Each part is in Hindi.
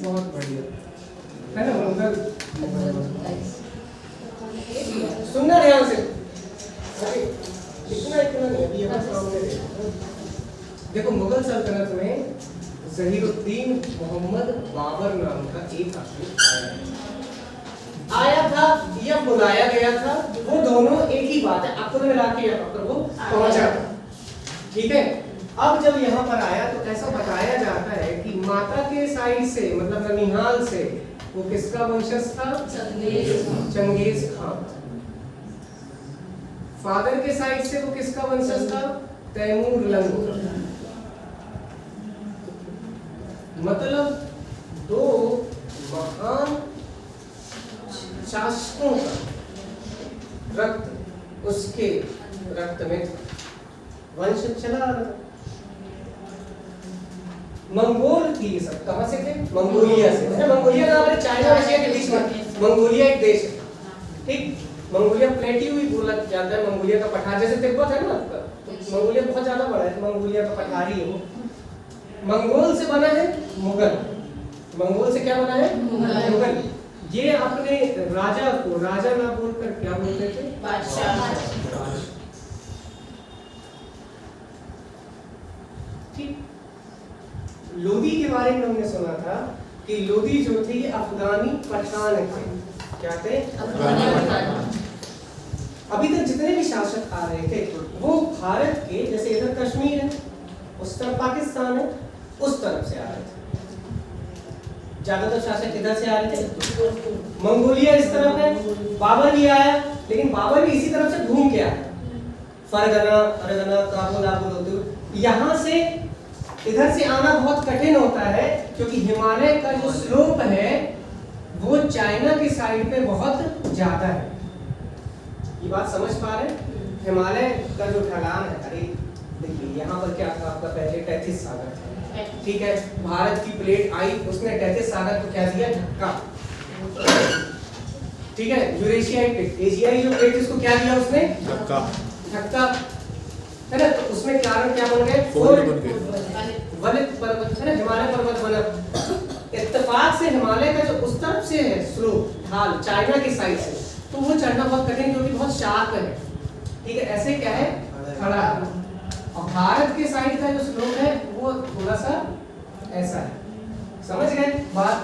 बहुत बढ़िया है ना मंगल। सुनना ध्यान से, इतना नहीं अभी यहाँ सामने देखो। मुगल सल्तनत में ज़हीरुद्दीन मोहम्मद बाबर नाम का एक आदमी आया था या बुलाया गया था, वो दोनों एक ही बात है, आपको मिला के यहाँ पर वो पहुंचा था। ठीक है, अब जब यहाँ पर आया तो ऐसा बताया जाता है कि माता के साइड से मतलब ननिहाल से वो किसका वंशज था? Genghis Khan. फादर के साइड से वो किसका वंशज था? तैमूर लंग। मतलब दो महान शासकों का रक्त उसके रक्त में था, वंश चला रहा था। मंगोल थी ये सब, कहां से थे? मंगोलिया से। मंगोलिया नाम है चाइना रशिया के बीच में, मंगोलिया एक देश है। ठीक, मंगोलिया प्लेटियो भी बोला जाता है, मंगोलिया का पठार, जैसे तिब्बत है ना आपका, मंगोलिया बहुत ज्यादा बड़ा है, मंगोलिया का पठारी है वो। मंगोल से बना है मुगल। मंगोल से क्या बना है? मुगल। ये अपने राजा को राजा ना बोलकर क्या बोलते थे? बादशाह। ठीक, लोदी के बारे में हमने सुना था कि लोदी जो थे ये अफगानी पठान थे। क्या थे? अफगानी पठान। अभी तक जितने भी शासक आ रहे थे वो भारत के, जैसे इधर कश्मीर है, उस तरफ पाकिस्तान है, उस तरफ से आ रहे थे। ज्यादातर शासक इधर से आ रहे थे। मंगोलिया इस तरफ है, बाबर भी आया, लेकिन बाबर भी इसी तरफ से घूम के आया, फरगना काबुल होते हुए। यहाँ से इधर से आना बहुत कठिन होता है क्योंकि हिमालय का जो स्लोप है वो चाइना की साइड पे बहुत ज्यादा है। ये बात समझ पा रहे हैं? हिमालय का जो ढलान है, अरे देखिए यहाँ पर क्या था आपका, पहले टैथिस सागर था। ठीक है, भारत की प्लेट आई, उसने टैथिस सागर को क्या दिया? धक्का। ठीक है, यूरेशियाई प्लेट, एशियाई जो प्लेट, इसको क्या दिया उसने? धक्का है ना। तो उसमें कारण क्या बन गए? वलित पर्वत है ना, हिमालय पर्वत बना। इत्तेफाक से हिमालय का जो उस तरफ से है स्लोप, ढाल, चाइना की साइड से, तो वो चढ़ना बहुत कठिन क्योंकि बहुत शार्प है। ठीक है, ऐसे क्या है? खड़ा है। और भारत के साइड का जो स्लोप है वो थोड़ा सा ऐसा है। समझ गए बात?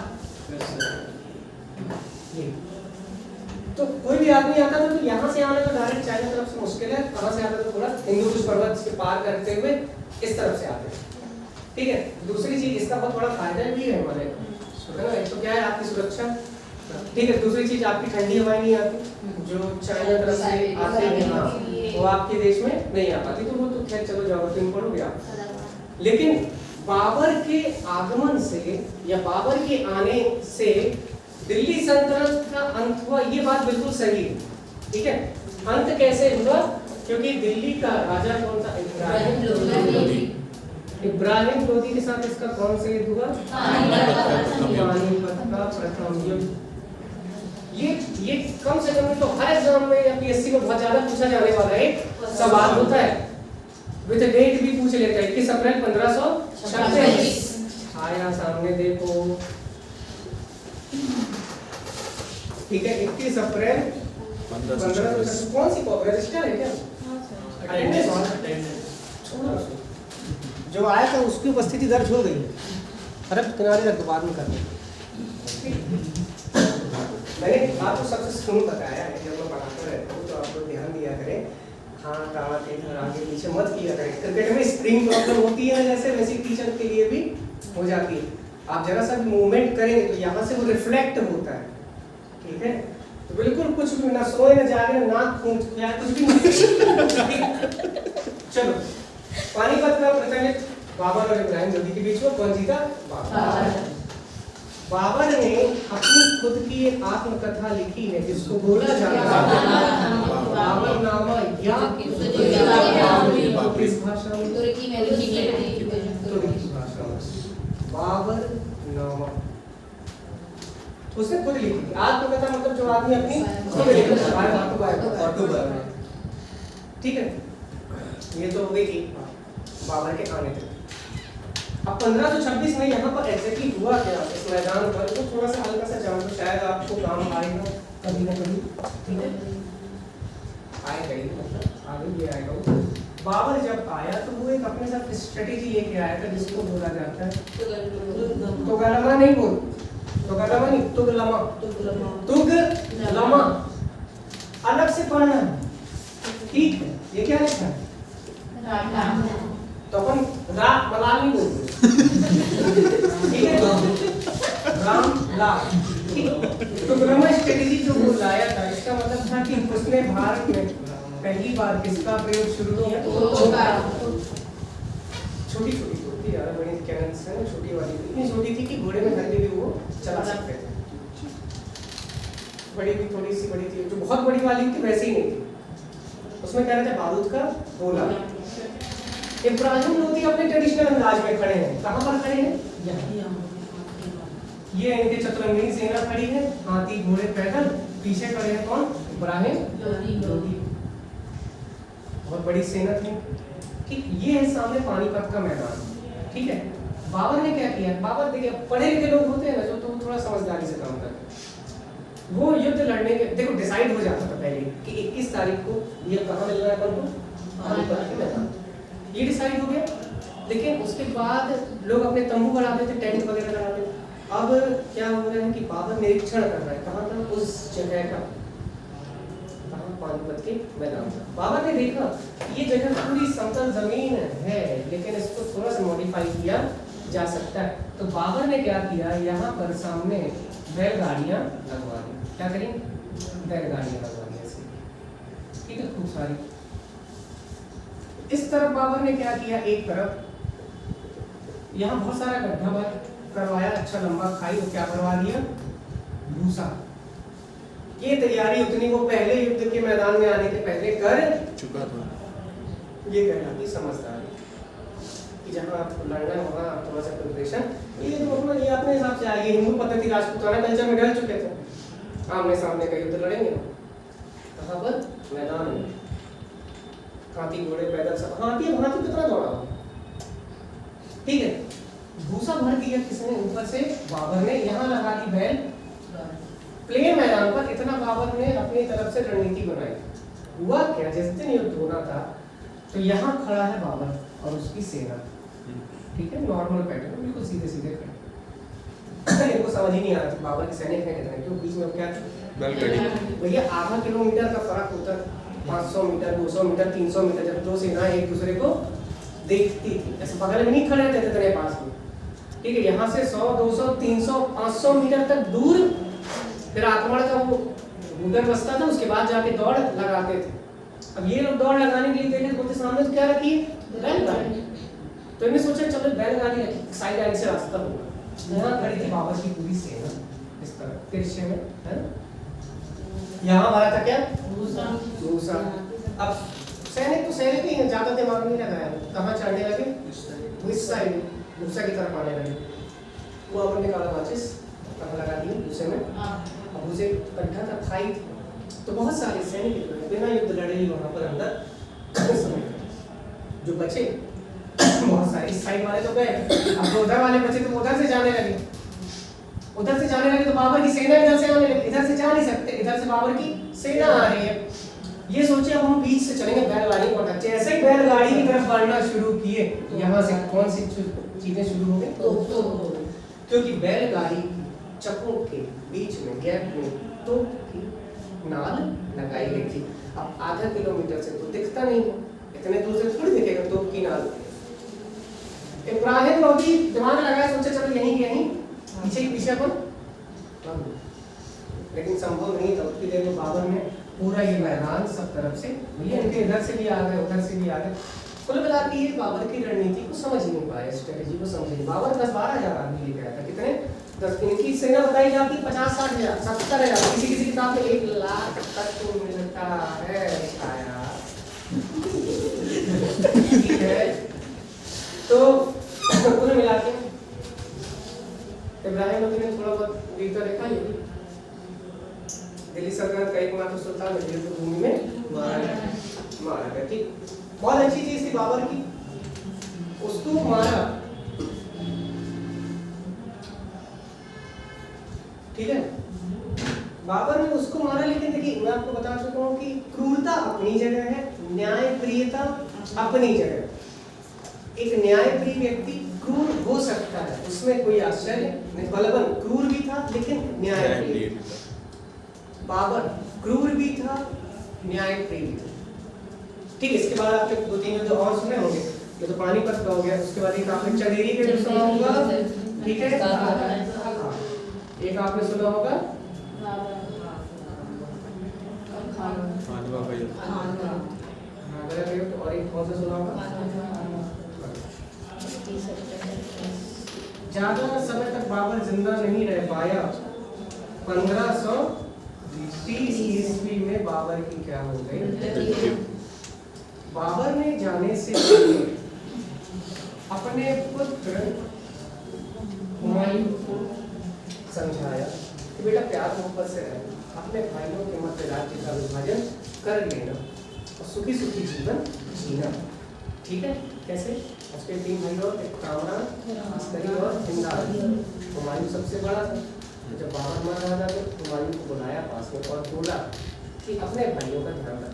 ये तो कोई भी आदमी आता था तो यहाँ से आना तो डायरेक्ट चाइना तरफ से मुश्किल है, कहाँ से आता तो थोड़ा हिंदू कुश पर्वत से पार करते हुए इस तरफ से आते हैं। ठीक है, दूसरी चीज इसका बहुत बड़ा फायदा भी है हमारे को, एक तो क्या है आपकी सुरक्षा। ठीक है, दूसरी चीज आपकी ठंडी हवाएं नहीं आती जो चाइना तरफ से आती है, वो आपके देश में नहीं आ पाती। तो वो तो खैर चलो ज्योग्राफी में पढ़ोगे आप। लेकिन बाबर के आगमन से या बाबर के आने से दिल्ली सल्तनत का अंत हुआ, ये बात बिल्कुल सही है। ठीक है, अंत कैसे हुआ? क्योंकि दिल्ली का राजा कौन था? इब्राहिम लोदी के साथ इसका कौन सा युद्ध हुआ? पानीपत का प्रथम युद्ध। ये कम से कम तो हर एग्जाम में या पीएससी में बहुत ज्यादा पूछा जाने वाला एक सवाल होता है। विद डेट भी पूछ लेता है, 21 अप्रैल 1526। आया सामने देखो। ठीक है, 21 अप्रैल 1526। कौन सी कॉपी रजिस्टर है क्या? जो आया था उसकी उपस्थिति दर्ज हो गई। अरे किनारे रख दो, बाद में कर दो। मैंने आपको सबसे शुरू बताया है, जब मैं पढ़ाता रहता हूँ तो आपको ध्यान दिया करें, हाँ दावा इधर आगे पीछे मत किया करें। क्रिकेट में स्प्रिंग प्रॉब्लम होती है जैसे, वैसे टीचर के लिए भी हो जाती है। आप जरा सा मूवमेंट करेंगे तो यहाँ से वो रिफ्लेक्ट होता है। ठीक है, तो बिल्कुल कुछ भी ना सोए ना जागे ना नाक फूंक या कुछ भी नहीं। चलो, पानीपत का प्रथम युद्ध बाबर और इब्राहिम लोदी के बीच में कौन जीता? बाबर ने अपनी खुद की एक आत्मकथा लिखी है जिसको बोला जाता है बाबरनामा या किस भाषा में? तुर्की भाषा में बाबरनामा। उसने खुद लिखी आत्मकथा, मतलब जो आदमी अपनी खुद लिखता है, ऑटोबायोग्राफी। ठीक है, ये तो हो गई बाबर के आने तक। अब 1526 में यहाँ पर एग्जैक्टली हुआ क्या इस मैदान पर, तो थोड़ा सा हल्का सा जान तो शायद आपको काम आएगा कभी ना कभी, ठीक है आएगा ही, मतलब आगे भी आएगा वो। बाबर जब आया तो वो एक अपने साथ स्ट्रेटेजी लेके आया था जिसको बोला जाता है तुगलमा, नहीं बोल तुगलमा नहीं, तुगलमा, तुगलमा अलग से पढ़ना है, ठीक है। ये क्या लिखा है? तो अपन राम मलाल नहीं बोलते, ठीक है, राम लाल, तो ब्रह्मा स्ट्रेटेजी जो वो लाया था इसका मतलब था कि उसने भारत में पहली बार किसका प्रयोग शुरू किया? छोटी छोटी होती यार, बड़ी कैनन से छोटी वाली इतनी छोटी थी कि घोड़े में धरते भी वो चला सकते थे, बड़ी भी थोड़ी सी बड़ी थी, जो बहुत बड़ी वाली थी वैसे ही नहीं थी, उसमें कह रहे थे बारूद का गोला। इब्राहिम लोधी अपने ट्रेडिशनल अंदाज में खड़े हैं, कहाँ पर खड़े हैं? ये इनके चतुरंगिनी सेना खड़ी है, हाथी घोड़े पैदल, पीछे खड़े हैं कौन? इब्राहिम लोधी, बहुत बड़ी सेना थी, ठीक। ये है सामने पानीपत का मैदान, ठीक है। बाबर ने क्या किया? बाबर देखिए पढ़े लिखे लोग होते हैं ना जो, तो थोड़ा समझदारी से काम करते हैं। वो युद्ध लड़ने के देखो डिसाइड हो जाता था पहले कि 21 तारीख को ये कहाँ मिलना है अपन को? पानीपत के मैदान, ये डिसाइड हो गया। लेकिन उसके बाद लोग अपने तंबू बनाते थे, टेंट वगैरह लगाते थे। अब क्या हो रहा है कि बाबर निरीक्षण कर रहा है, कहाँ था? उस जगह का, पानीपत के मैदान का। बाबर ने देखा ये जगह पूरी समतल जमीन है, लेकिन इसको थोड़ा सा मॉडिफाई किया जा सकता है। तो बाबर ने क्या किया, यहाँ पर सामने बैलगाड़ियाँ लगवा दी। क्या करें? बैलगाड़ियाँ लगवा दी ऐसे, ठीक है, खूब सारी। इस तरफ बाबर ने क्या किया, एक तरफ यहाँ बहुत सारा गड्ढा करवाया, अच्छा लंबा खाई, वो क्या करवा दिया? भूसा। ये तैयारी उतनी वो पहले युद्ध के मैदान में आने के पहले कर चुका था। ये कहलाती समझदारी कि जहाँ आपको लड़ना है वहाँ आप थोड़ा सा प्रिपरेशन, ये तो अपना ये अपने हिसाब से आएगी। हिंदू पद्धति राजपूताना कल्चर में ढल चुके थे, आमने सामने का युद्ध लड़ेंगे कहाँ पर? मैदान में, हाथी घोड़े पैदल सब। हाथी कितना दौड़ा, ठीक है। भूसा भर दिया किसने? ऊपर से बाबर ने। यहाँ लगा दी बैल प्लेन मैदान पर। इतना बाबर ने अपनी तरफ से रणनीति बनाई। हुआ क्या, जिस दिन युद्ध होना था तो यहाँ खड़ा है बाबर और उसकी सेना, ठीक है, नॉर्मल पैटर्न, बिल्कुल सीधे सीधे खड़े। इनको समझ ही नहीं आ रहा था बाबर के सैनिक हैं कितने, क्यों बीच में क्या भैया आधा किलोमीटर का फर्क होता है, 500 मीटर 200 मीटर 300 मीटर, जब दो सेना एक दूसरे को देखती थी, ऐसे बगल में नहीं खड़े रहते थे पास में, ठीक है। यहाँ से 100 200 300 500 मीटर तक दूर फिर आक्रमण का वो भूगर्भ व्यवस्था था, उसके बाद जाके दौड़ लगाते थे। अब ये लोग दौड़ लगाने के लिए देखे बोलते सामने तो क्या रखी? बैलगाड़ी। तो इन्होंने सोचा चलो बैलगाड़ी रखी, साइड आइड से रास्ता होगा। यहाँ खड़ी थी बाबर की पूरी सेना इस तरह तिरछे में, है। यहाँ हमारा था क्या? भूसा। अब सैनिक तो सैनिक ही है, ज्यादा दिमाग नहीं लगाया। कहाँ चढ़ने लगे? इस साइड भूसा की तरफ आने लगे। वो अपन ने काला माचिस कहाँ लगा दिए? भूसे में। अब उसे गड्ढा था, खाई थी, तो बहुत सारे सैनिक बिना युद्ध लड़े ही वहां पर अंदर जो बचे बहुत सारे, इस साइड वाले तो गए, अब जो उधर वाले बचे तो उधर से जाने लगे। उधर से जाने लगे तो बाबर की सेना इधर से आने लगी। इधर से जा नहीं सकते, इधर से बाबर की सेना आ रही है। ये सोचे अब हम बीच से चलेंगे, बैलगाड़ी को हटाते। जैसे ही बैलगाड़ी की तरफ बढ़ना शुरू किए, यहाँ से कौन सी चीजें शुरू हो गई? क्योंकि बैलगाड़ी चक्कों के बीच में गैप में तो नाल लगाई गई थी। अब आधा किलोमीटर से तो दिखता नहीं है, इतने दूर से थोड़ी दिखेगा तोप की नाल। इब्राहिम लोधी दिमाग लगाया, सोचे चलो यहीं पीछे ही पीछे अपन, लेकिन संभव नहीं था। उतनी देर में बाबर ने पूरा ये मैदान सब तरफ से, भैया इनके इधर से भी आ गए उधर से भी आ गए। कुल मिला के ये बाबर की रणनीति को समझ नहीं पाए, स्ट्रेटेजी को समझ नहीं। बाबर 10-12 हजार आदमी लेके आया था। कितने? 10। इनकी सेना बताई जाती 50-60 हजार 70 हजार, किसी किसी किताब में 1 लाख तक तो मिलता है ठीक है। तो कुल मिला के इब्राहिम लोधी ने थोड़ा बहुत वीरता दिखाई। दिल्ली सल्तनत का एकमात्र सुल्तान भूमि में मारा गया। ठीक, बहुत अच्छी चीज थी बाबर की, उसको मारा ठीक है, बाबर ने उसको मारा, लेकिन देखिए मैं आपको बता चुका हूँ कि क्रूरता अपनी जगह है, न्यायप्रियता अपनी जगह। एक न्यायप्रिय व्यक्ति क्रूर हो सकता है, उसमें कोई आश्चर्य नहीं। बलबन क्रूर भी था लेकिन न्यायप्रिय। बाबर क्रूर भी था, न्यायप्रिय भी था। ठीक है, इसके बाद आपने 2-3 जो और सुने होंगे, ये तो पानीपत का हो गया। उसके बाद एक आपने चंदेरी के भी सुना होगा, ठीक है, एक आपने सुना होगा और एक कौन सा सुना होगा? ज्यादा समय तक बाबर जिंदा नहीं रह पाया। 1530 ईस्वी में बाबर की क्या हो गई? बाबर ने जाने से पहले अपने पुत्र हुमायूं को समझाया कि बेटा प्यार मोहब्बत से रहे, अपने भाइयों के मध्य राज्य का विभाजन कर लेना और सुखी सुखी जीवन जीना। ठीक है, कैसे? उसके 3 भाई और एक कामरान, अस्करी और हिंदाल। हुमायूं सबसे बड़ा था, तो जब बाबर मारा था तो हुमायूं को बुलाया पास में और बोला कि अपने भाइयों का ध्यान रखना।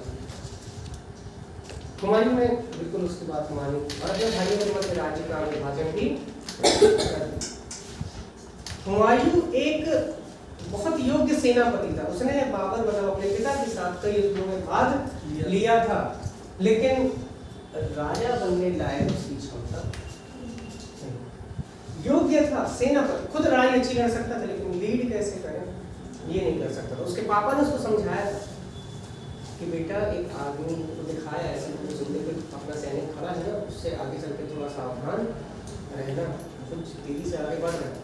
हुमायूं ने बिल्कुल उसकी बात मानी और अपने भाइयों के मध्य राज्य का विभाजन भी कर दिया। हुमायूं एक बहुत योग्य सेनापति था। उसने बाबर मतलब अपने पिता के साथ कई युद्धों में भाग लिया था, लेकिन राजा बनने लायक उसकी क्षमता योग्य था। सेनापति, खुद लड़ाई अच्छी कर सकता था, लेकिन लीड कैसे करें ये नहीं कर सकता था। उसके पापा ने उसको समझाया था कि बेटा एक आदमी को दिखाया ऐसे अपना सैनिक खड़ा है ना, उससे आगे चल के थोड़ा सावधान रहना, कुछ तेजी से आगे बढ़ रहा है।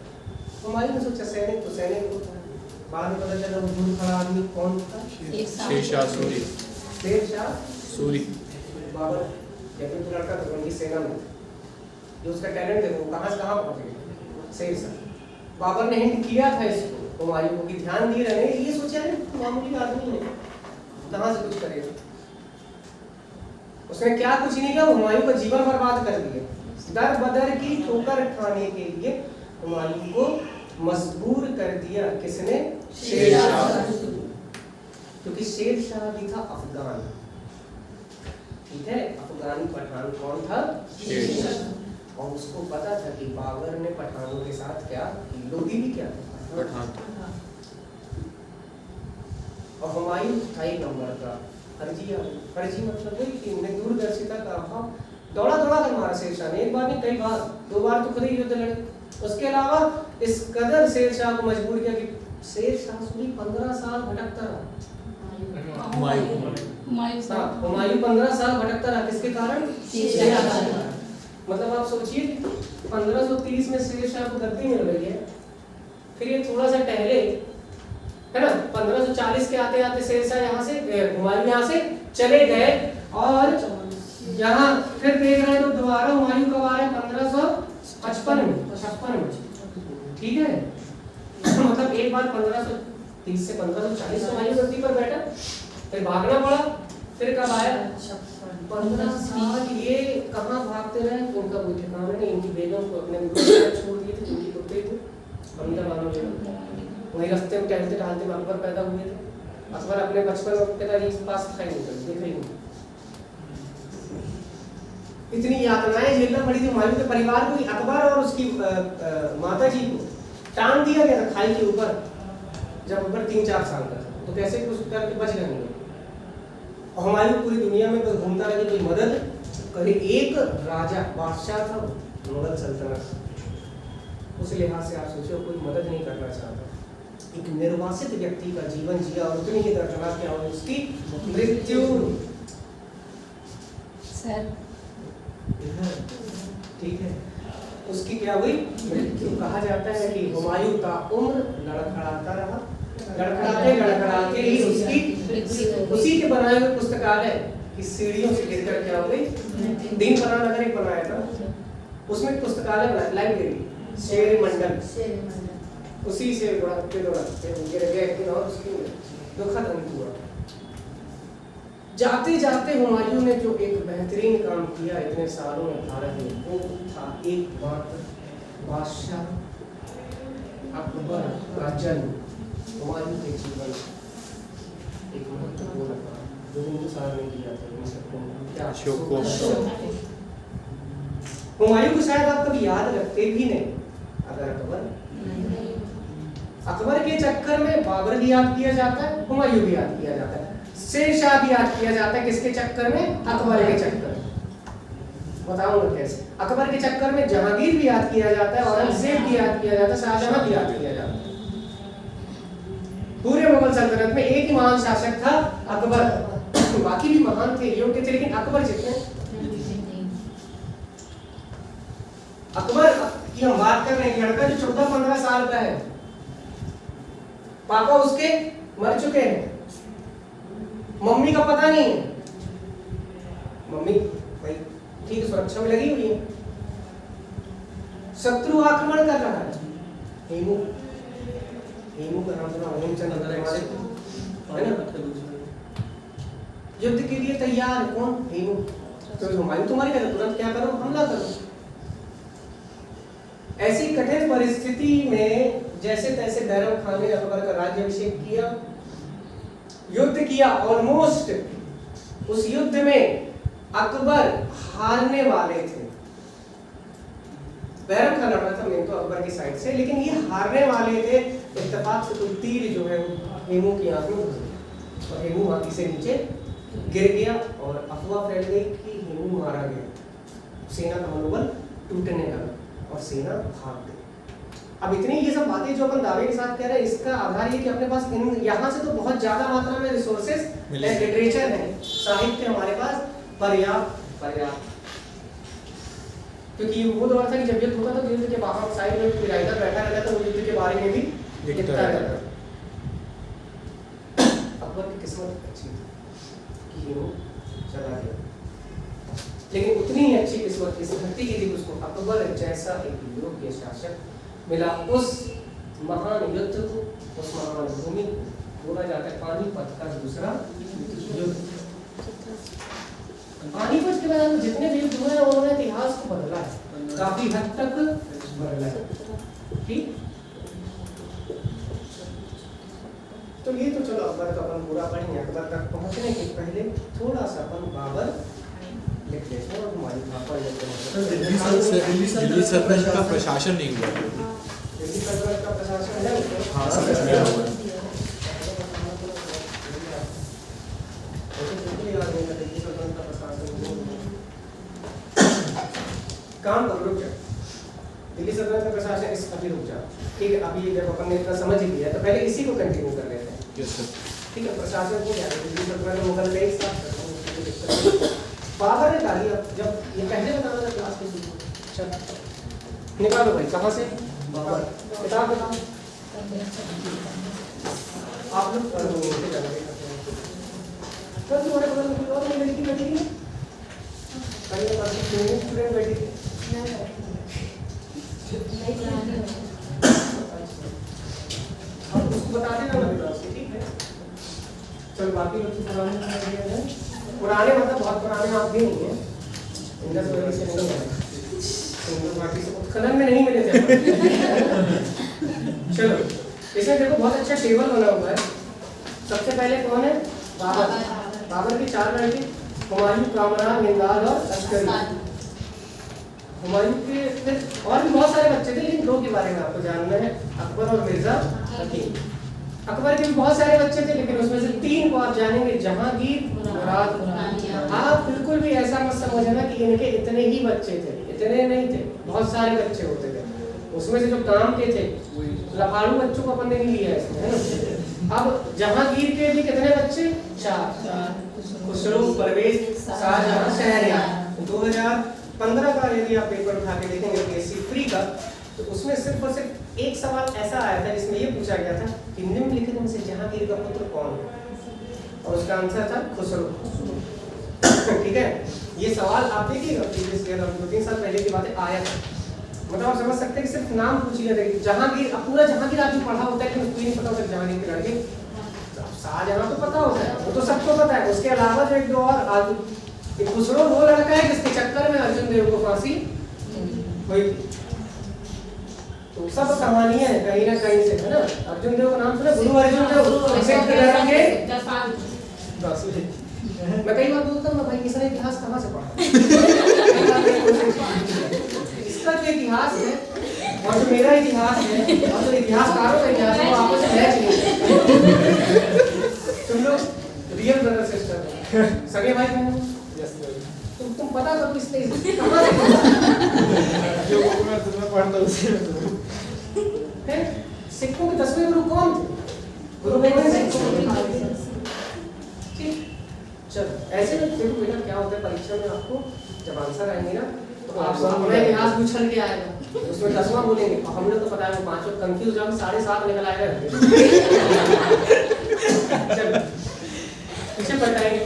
हुमायूं ने सोचा सैनिक तो सैनिक होता है, बाद में पता चला वो दूर खड़ा आदमी कौन था? शेरशाह सूरी। शेरशाह सूरी बाबर जैसे तो लड़का था, उनकी सेना में जो उसका टैलेंट है वो कहाँ से कहाँ पहुँच गया। शेरशाह बाबर ने हिंट किया था इसको हुमायूं को कि ध्यान दिए रहने, ये सोचा है मामूली आदमी है, कहाँ से कुछ करेगा। उसने क्या कुछ नहीं किया, हुमायूं का जीवन बर्बाद कर दिया। दर बदर की ठोकर खाने के लिए हुमायूं को मजबूर कर दिया। किसने? शेरशाह। क्योंकि शेरशाह भी था अफगान, ठीक है, अफगानी पठान कौन था? शेरशाह। और उसको पता था कि बाबर ने पठानों के साथ क्या, लोधी भी क्या था, पठान। और हुमायूं था एक नंबर का फर्जी आदमी। फर्जी मतलब वही कि उन्हें दूरदर्शिता का अभाव। दौड़ा दौड़ा कर मारा शेरशाह ने, एक बार नहीं कई बार, 2 बार तो खुद ही युद्ध लड़े। उसके अलावा इस कदर शेरशाह को मजबूर किया कि शेरशाह सूरी 15 साल भटकता रहा। हुमायूं 15 साल भटकता रहा, किसके कारण? मतलब आप सोचिए 1530 में शेरशाह को गद्दी मिल रही है, फिर ये थोड़ा सा टहले, है ना, 1540 के आते आते शेरशाह यहाँ से, हुमायूं यहाँ से चले गए और यहाँ फिर देख रहे हैं तो दोबारा हुमायूं कब आ रहे हैं? 1555 में, ठीक है। मतलब एक बार 1530 से 1540 हुमायूं गद्दी पर बैठा, फिर भागना पड़ा, फिर कब आया? 15 साल ये कहाँ भागते रहे, उनका कोई ठिकाना नहीं। इनकी बेगम को अपने छोड़ दिए थे, इनकी कुत्ते थे वही रास्ते में टहलते टहलते अकबर पैदा हुए थे। अकबर अपने बचपन में पिताजी के पास था ही नहीं, देख रही नहीं। इतनी यातनाएं झेलना पड़ी थी हुमायूं के परिवार को। अकबर और उसकी माता जी को टांग दिया गया था खाई के ऊपर जब अकबर 3-4 साल का था, तो कैसे कुछ करके बच गए। और हुमायूं पूरी दुनिया में बस घूमता रहा कि कोई मदद करे। एक राजा बादशाह था मुगल सल्तनत, उस लिहाज से आप सोचो कोई मदद नहीं करना चाहता। एक निर्वासित व्यक्ति का जीवन जिया और उतनी ही दर्दनाक क्या हुई उसकी मृत्यु। सर ठीक है, उसकी क्या हुई? मृत्यु। कहा जाता है कि हुमायूं का उम्र लड़खड़ाता रहा, लड़खड़ाते ही उसकी उसी के बनाए हुए पुस्तकालय की सीढ़ियों से गिरकर क्या हुई? दिन बना नगर एक बनाया था, उसमें पुस्तकालय बनाया, लाइब्रेरी, शेर मंडल, उसी से गिर गया और उसकी दुखद अंत हुआ। जाते जाते हुमायूं ने जो एक बेहतरीन काम किया इतने सालों में भारत में, वो था एक बात बादशाह अकबर का जन्म, हुमायूं के जीवन एक महत्वपूर्ण जो हिंदुस्तान में किया था हुमायूं को शायद आप कभी याद रखते भी नहीं, अगर अकबर के चक्कर में बाबर भी याद किया जाता है, हुमायूं भी याद किया जाता है, शेरशाह भी याद किया जाता है। किसके चक्कर में? अकबर के चक्कर में। बताऊंगा कैसे। अकबर के चक्कर में जहांगीर भी याद किया जाता है, औरंगजेब भी याद किया जाता है, शाहजहां भी याद किया जाता है। पूरे मुगल सल्तनत में एक ही महान शासक था अकबर, बाकी भी महान थे, योग्य थे, लेकिन अकबर जितने। अकबर की हम बात कर रहे हैं, लड़का जो 14-15 साल का है, पापा उसके मर चुके हैं, मम्मी का पता नहीं है, मम्मी भाई ठीक सुरक्षा में लगी हुई है, शत्रु आक्रमण कर रहा है, हेमू का नाम सुना, हेमचंद हमारे है ना, युद्ध के लिए तैयार है, कौन? हेमू। तो हुमायूं तुम्हारी कहते तुरंत क्या करो? हमला करो। ऐसी कठिन परिस्थिति में जैसे तैसे बैरम खान ने अकबर का राज्याभिषेक किया, युद्ध किया, ऑलमोस्ट उस युद्ध में अकबर हारने वाले थे। बैरम खान लड़ा था मेन तो अकबर की साइड से, लेकिन ये हारने वाले थे। इत्तेफाक से कोई तीर जो है वो हेमू की आंख में घुस गया और हेमू आंखी से नीचे गिर गया और अफवाह फैल गई कि हेमू मारा गया। सेना का मनोबल टूटने लगा और सेना भाग गई। अब इतनी ये सब बातें जो अपन दावे के साथ कह रहे हैं, इसका आधार ये कि अपने पास यहाँ से तो बहुत ज्यादा मात्रा में रिसोर्सेज, लिटरेचर है, साहित्य हमारे पास पर्याप्त। क्योंकि वो दौर था कि जब युद्ध होता था तो युद्ध के बाहर साइड में कोई राइटर बैठा रहता था, वो युद्ध के बारे में भी लिखता रहता। अकबर की किस्मत अच्छी थी कि वो चला गया, लेकिन उतनी ही अच्छी किस्मत इस धरती की थी उसको अकबर जैसा एक योग्य शासक मिला। उस महान युद्ध को, उस महान भूमि को बोला जाता है पानीपत का दूसरा युद्ध। पानीपत के बाद जितने भी युद्ध हुए हैं उन्होंने इतिहास को बदला है, काफी हद तक बदला है। ठीक, तो ये तो चलो अकबर का अपन पूरा पढ़ेंगे। अकबर तक पहुंचने के पहले थोड़ा सा अपन बाबर लिख लेते हैं और हमारी भाषा दिल्ली सल्तनत का प्रशासन नहीं हुआ। दिल्ली सल्तनत का प्रशासन है, हाँ समझ गया हुआ। काम करो, रुक जाओ। दिल्ली सल्तनत का प्रशासन इस अभी रुक जाओ। ठीक है, अभी जब अपन ने इतना समझ ही लिया तो पहले इसी को कंटिन्यू कर लेते हैं। ठीक है, प्रशासन को क्या है, दिल्ली सल्तनत में मुगल देश था। बाबर ने डाली, जब ये पहले बताना था क्लास में, चल निकालो भाई, कहाँ से? बाबर किताब बताओ आप लोग। सर तुम्हारे बगल में कोई और लड़की बैठी है? स्टूडेंट बैठी है? आप उसको बता देना ना, ठीक है। चल बाकी लोग पुराने मतलब बहुत पुराने आप भी नहीं है, इंडस वैली से नहीं है, सिंधु घाटी से उत्खनन में नहीं मिले थे। चलो इसमें देखो बहुत अच्छा टेबल बना हुआ है। सबसे पहले कौन है? बाबर। बाबर के 4 लड़के, हुमायूं, कामरान, हिंदाल और अस्करी। हुमायूं के फिर और भी बहुत सारे बच्चे थे, लेकिन 2 के बारे में आपको जानना है, अकबर और मिर्जा हकीम। अकबर के भी बहुत सारे बच्चे थे, लेकिन उसमें से 3 को आप जानेंगे, जहांगीर, मुराद। आप बिल्कुल भी ऐसा मत समझना कि इनके इतने ही बच्चे थे, इतने नहीं थे, बहुत सारे बच्चे होते थे। उसमें से जो काम के थे, लफाड़ू बच्चों को अपन ने नहीं लिया इसमें, है ना। अब जहांगीर के भी कितने बच्चे? 4। खुसरो, परवेज, शाहजहां, शहरयार। 2015 का यदि आप पेपर उठा के देखेंगे पीएससी फ्री का, तो उसमें सिर्फ और सिर्फ एक सवाल ऐसा आया था जिसमें ये पूछा गया था कि निम्नलिखित में से जहांगीर का पुत्र कौन है, और उसका आंसर था खुसरो। ठीक है, ये सवाल आप देखिएगा, 2-3 साल पहले की बात है, आया था। मतलब आप समझ सकते हैं कि सिर्फ नाम पूछ लिया था जहांगीर। अब पूरा जहांगीर आदमी पढ़ा होता है, लेकिन उसको नहीं पता होता जहांगीर के लड़के। शाहजहां तो पता होता है, वो तो सबको पता है। उसके अलावा जो 1-2 और आदमी, खुसरो वो लड़का है जिसके चक्कर में अर्जुन देव को फांसी हुई थी। तो सब कहानियां हैं कहीं ना कहीं से, है ना। अर्जुन देव का नाम सुना, गुरु अर्जुन देव सिख धर्म के। बस मैं कई बार बोलता हूँ भाई इसने इतिहास कहाँ से पढ़ा इसका जो इतिहास है और जो मेरा इतिहास है और जो इतिहासकारों का इतिहास है वो आपस में मैच नहीं। तुम लोग रियल ब्रदर सिस्टर सगे भाई बहन हो। तुम पता करो इसने कहाँ से जो बुक में तुम्हें पढ़ता उसी में है। सिखों के 10वें गुरु कौन थे? गुरु गोविंद सिंह। ठीक, चलो ऐसे में देखो बेटा क्या होता है परीक्षा में आपको जब आंसर आएंगे ना तो आप अपना इतिहास पूछल के आएगा, उसमें 10वां बोलेंगे और हम लोग तो पता है वो 5 कंफ्यूज हो जाओगे 7.5 निकल आएगा। चलो पीछे पलटाएंगे।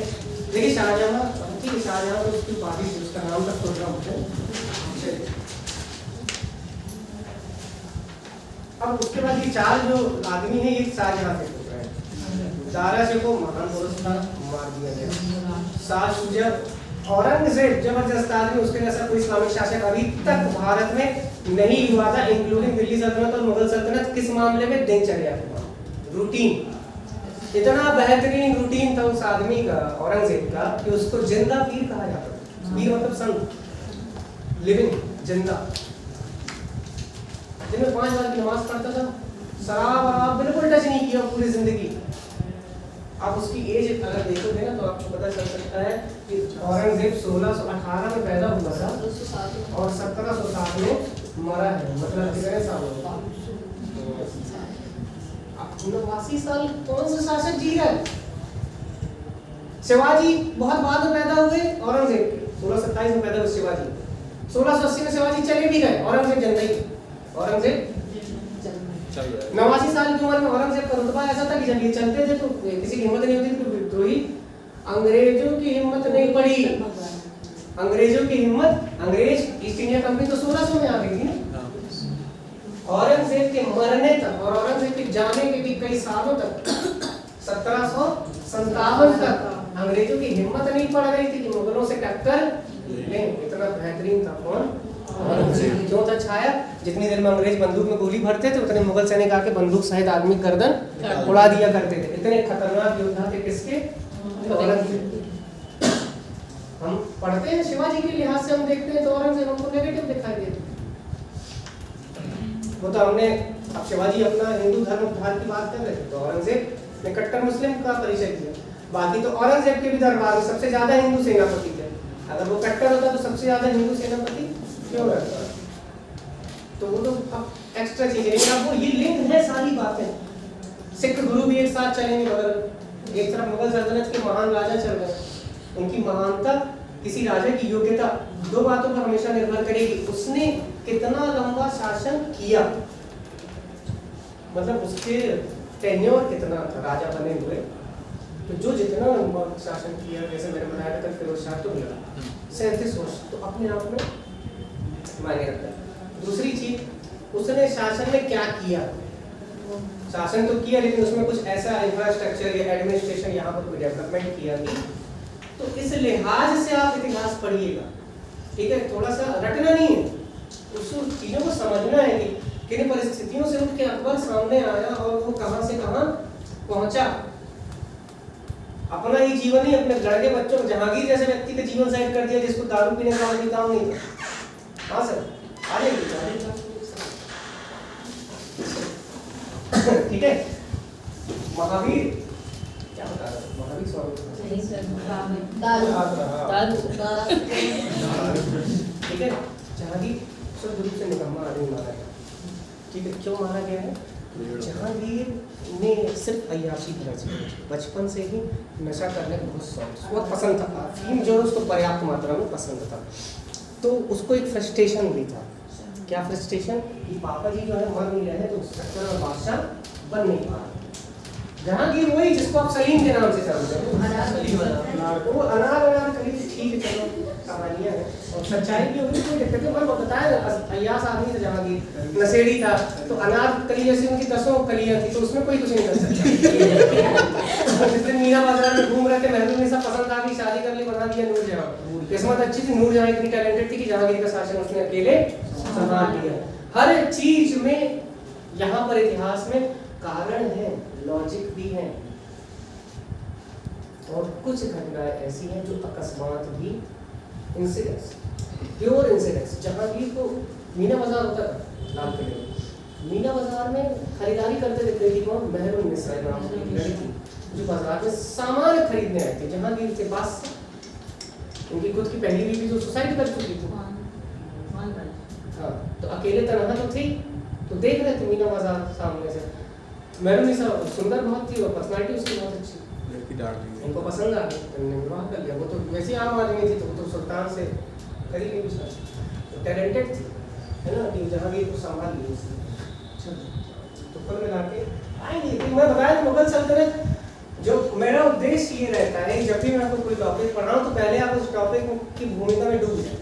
देखिए शाहजहां, ठीक है शाहजहां तो उसकी बात ही उसका नाम तक सोच रहा हूँ। अब उसके बाद ये 4 जो आदमी है ये शाहजहां से पूछ रहे हैं। दारा से को महान पुरुष था, मार दिया गया। शाह शुजा औरंगजेब जबरदस्त आदमी, उसके जैसा कोई इस्लामिक शासक अभी तक भारत में नहीं हुआ था, इंक्लूडिंग दिल्ली सल्तनत और मुगल सल्तनत। किस मामले में? दिनचर्या के रूटीन। इतना बेहतरीन रूटीन था उस आदमी का, औरंगजेब का, कि उसको जिंदा वीर कहा जाता था। वीर मतलब संत, लिविंग, जिंदा। दिन में 5 बार की नमाज पढ़ता था, शराब बिल्कुल टच नहीं किया पूरी जिंदगी। आप उसकी एज अगर देखोगे ना तो आपको पता चल सकता है कि औरंगजेब 1618 में पैदा हुआ था और 1707 में मरा है। मतलब कितने साल हो? 89 साल कौन सा शासक जी है? शिवाजी बहुत बाद में पैदा हुए औरंगजेब के, 1627 में पैदा हुए शिवाजी। 1680 में शिवाजी चले भी गए, औरंगजेब जिंदा ही। औरंगजेब 89 साल की उम्र में औरंगजेब का रुतबा ऐसा था कि जब ये चलते थे तो किसी की हिम्मत नहीं होती थी, तो विद्रोही अंग्रेजों की हिम्मत नहीं पड़ी। अंग्रेजों की हिम्मत, अंग्रेज ईस्ट इंडिया कंपनी तो 1600 में आ गई थी ना। औरंगजेब के मरने तक और औरंगजेब के जाने के भी कई सालों तक 1757 तक अंग्रेजों की हिम्मत नहीं पड़ रही थी कि मुगलों से टक्कर लें। इतना बेहतरीन था कौन? औरंगजेब। क्यों था छाया? जितनी देर में अंग्रेज बंदूक में गोली भरते थे उतने मुगल सैनिक आके बंदूक सहित आदमी गर्दन उड़ा दिया करते थे। इतने खतरनाक योद्धा थे किसके? औरंगजेब। हम पढ़ते हैं शिवाजी के लिहाज से हम देखते हैं तो औरंगजेब हमको नेगेटिव दिखाई देते। वो तो हमने अब शिवाजी अपना हिंदू धर्म उद्धार की बात कर रहे थे तो औरंगजेब ने कट्टर मुस्लिम का परिचय दिया। बाकी तो औरंगजेब के भी दरबार में सबसे ज्यादा हिंदू सेनापति थे। अगर वो कट्टर होता तो सबसे ज्यादा हिंदू सेनापति क्यों रहता? तो वो तो अब एक्स्ट्रा चीज है, लेकिन अब वो ये लिंक है सारी बातें। सिख गुरु भी एक साथ चलेंगे, मगर एक तरफ मुगल सल्तनत के महान राजा चल रहे हैं। उनकी महानता, किसी राजा की योग्यता 2 बातों पर हमेशा निर्भर करेगी। उसने कितना लंबा शासन किया, मतलब उसके टेन्योर कितना था राजा बने हुए। तो जो जितना लंबा शासन किया, जैसे मैंने बताया था फिरोज शाह तो मिला 37 वर्ष, तो अपने आप में मायने रखता है। दूसरी चीज, उसने शासन में क्या किया? शासन तो किया लेकिन उसमें कुछ ऐसा इंफ्रास्ट्रक्चर या एडमिनिस्ट्रेशन यहाँ पर कोई डेवलपमेंट किया नहीं। तो इस लिहाज से आप इतिहास पढ़िएगा, ठीक है? थोड़ा सा रटना नहीं है, उस चीजों को समझना है कि किन परिस्थितियों से उठ के अकबर सामने आया और वो कहां से कहां पहुंचा। अपना ही जीवन ही अपने लड़के बच्चों को, जहांगीर जैसे व्यक्ति का जीवन साइड कर दिया जिसको दारू पीने का भी काम नहीं था। हाँ सर, आ जाइए। ठीक है, महावीर क्या बता रहा है? महावीर स्वामी ठीक है। जहांगीर सब रूप से निकम्मा आदमी मारा गया, ठीक है? क्यों मारा गया है? जहांगीर ने सिर्फ अय्याशी करना चाहिए, बचपन से ही नशा करने का बहुत पसंद था। अफीम जो है उसको पर्याप्त मात्रा में पसंद था। तो उसको एक फ्रस्ट्रेशन हुई था। क्या फ्रस्ट्रेशन? कि पापा जी जो है मर नहीं रहे तो सक्कर और बादशाह बन नहीं पा रहे। जहांगीर वही जिसको आप सलीम के नाम से जानते हैं, वो अनार खरीद, ठीक है चलो कहानियां हैं और सच्चाई भी होगी, कोई दिक्कत नहीं। मैं बताया अय्यास आदमी था जहांगीर, नशेड़ी था, तो अनार कली जैसी उनकी 10 कलियां थी, तो उसमें कोई कुछ नहीं कर सकता। जिस दिन मीना बाजार में घूम रहे थे, महबूबनिसा पसंद आ गई, शादी कर ली, बना दिया नूरजहां। किस्मत अच्छी थी, नूरजहां इतनी टैलेंटेड थी कि जहांगीर का शासन उसने अकेले संभाल लिया। हर चीज में यहाँ पर इतिहास में कारण है, लॉजिक भी है, और कुछ घटनाएं ऐसी हैं जो अकस्मात भी इंसिडेंट्स, प्योर इंसिडेंट्स। जहांगीर को मीना बाजार होता था लाल किले में, मीना बाजार में खरीदारी करते थे थी कौन, मेहरुन्निसा नाम की लड़की जो बाजार में सामान खरीदने आई थी जहांगीर के पास से। उनकी खुद की पहली बीवी जो सुसाइड कर चुकी थी, हाँ, तो अकेले तनहा तो थी, तो देख रहे थे मीना बाजार सामने से। मेहरुन्निसा सुंदर बहुत थी और पर्सनालिटी उसकी बहुत अच्छी, लड़की डाल रही है। उनको पसंद आ गई, उन्होंने विवाह कर लिया। वो तो वैसे आम आदमी थी, तो वो तो सुल्तान से करी नहीं उसका, तो टैलेंटेड थी, है ना, कि जहांगीर को संभाल ली उसने। तो कुल मिला के आएंगे, लेकिन मैं बताया तो मुगल सल्तनत, जो मेरा उद्देश्य ये रहता है जब भी मैं आपको कोई टॉपिक पढ़ाऊं तो पहले आप उस टॉपिक की भूमिका में डूब जाए,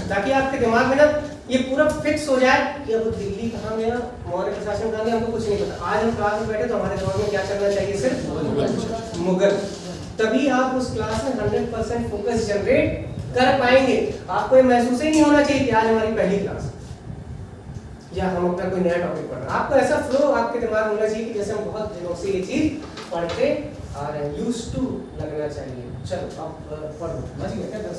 ताकि आपके दिमाग में ना ये पूरा फिक्स हो जाए कि अब दिल्ली कहाँ गया, मौर्य प्रशासन कहाँ गया, हमको कुछ नहीं पता। आज हम क्लास में बैठे तो हमारे दिमाग में क्या चलना चाहिए, सिर्फ मुगल। तभी आप उस क्लास में 100% फोकस जनरेट कर पाएंगे। आपको ये महसूस ही नहीं होना चाहिए कि आज हमारी पहली क्लास या हम अपना कोई नया टॉपिक पढ़ रहे हैं। आपको ऐसा फ्लो आपके दिमाग में होना चाहिए कि जैसे हम बहुत दिनों से ये चीज पढ़ते आ रहे हैं, यूज्ड टू लगना चाहिए। चलो अब पढ़ो, समझ गए क्या? 10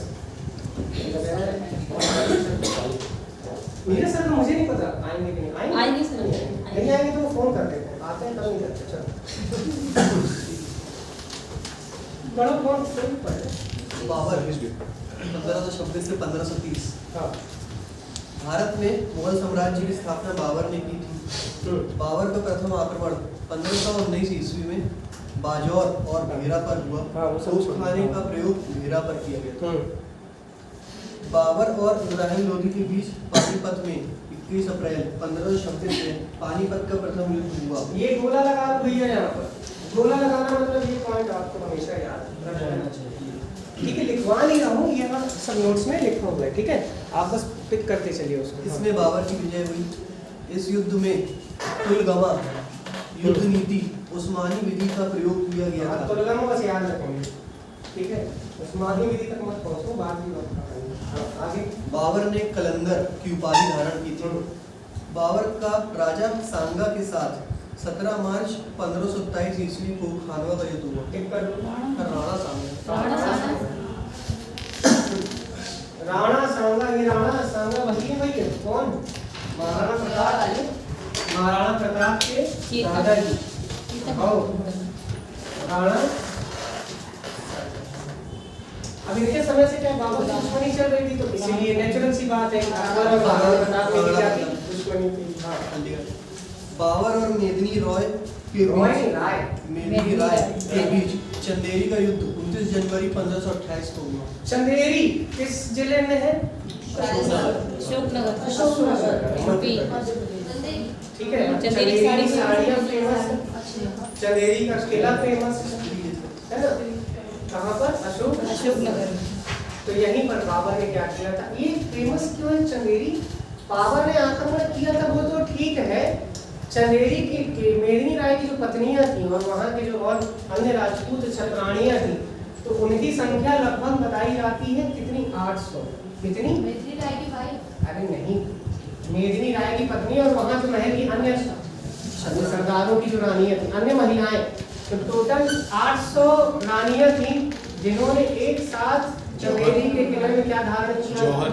मेरे सर तो मुझे नहीं पता आएंगे कि नहीं आएंगे सर, नहीं आएंगे तो वो फोन कर देते हैं, आते हैं तब नहीं करते। चलो बड़ा फोन पढ़ बाबर 1526 से 1530। हाँ भारत में मुगल साम्राज्य की स्थापना बाबर ने की थी। बाबर का प्रथम आक्रमण 1519 ईस्वी में बाजौर और भेरा पर हुआ। हाँ, वो सब तोप खाने का प्रयोग भेरा पर किया गया था। हम्म। बाबर और इब्राहिम लोदी के बीच पानीपत में 21 अप्रैल 1526 में पानीपत का प्रथम युद्ध हुआ। ये गोला लगा भैया, यहाँ पर गोला लगाना मतलब ये पॉइंट आपको हमेशा याद रखना चाहिए, ठीक है? लिखवा नहीं रहा हूँ, ये यहाँ सब नोट्स में लिखा हुआ है, ठीक है? आप बस पिक करते चलिए उसको। इसमें बाबर की विजय हुई। इस युद्ध में तुलगमा युद्ध नीति उस्मानी विधि का प्रयोग किया गया हाँ, था। तो लगा बस याद रखेंगे, ठीक है? उस्मानी विधि तक मत पहुँचो, बाद में बात करेंगे। हाँ, आगे। बाबर ने कलंदर की उपाधि धारण की थी। बाबर का राजा सांगा के साथ 17 मार्च 1527 ईस्वी को खानवा का युद्ध हुआ। टिक कर लो। राणा सांगा। राणा सांगा, ये राणा सांगा वही है भैया, कौन? महाराणा प्रताप, महाराणा प्रताप के दादाजी। राणा अब इनके समय से क्या बाबर की दुश्मनी चल रही थी, तो इसीलिए नेचुरल सी बात है अकबर और महाराणा प्रताप की क्या थी? दुश्मनी थी। हाँ, बाबर और मेदिनी रॉय के मेदिनी राय के बीच चंदेरी का युद्ध 29 जनवरी 1528 को हुआ। चंदेरी किस जिले में है? अशोकनगर, यूपी। ठीक है, चंदेरी चंदेरी साड़ियाँ फेमस है, चंदेरी का किला फेमस है ना? कहाँ पर? अशोकनगर। तो यहीं पर बाबर ने क्या किया था? ये फेमस क्यों है चंदेरी? बाबर ने आक्रमण किया था वो तो ठीक है, चंदेरी की मेदिनी राय की जो पत्नियां थी और वहाँ के जो और अन्य राजपूत छत्राणियां थी, तो उनकी संख्या लगभग बताई जाती है कितनी? 800। कितनी? मेदिनी राय की भाई? अरे नहीं, मेदिनी राय की पत्नी और वहाँ के महल की अन्य सरदारों की जो रानियां थी, अन्य महिलाएं, तो टोटल 800 रानियां थी जिन्होंने एक साथ चंदेरी के किले में क्या धारण किया? जौहर।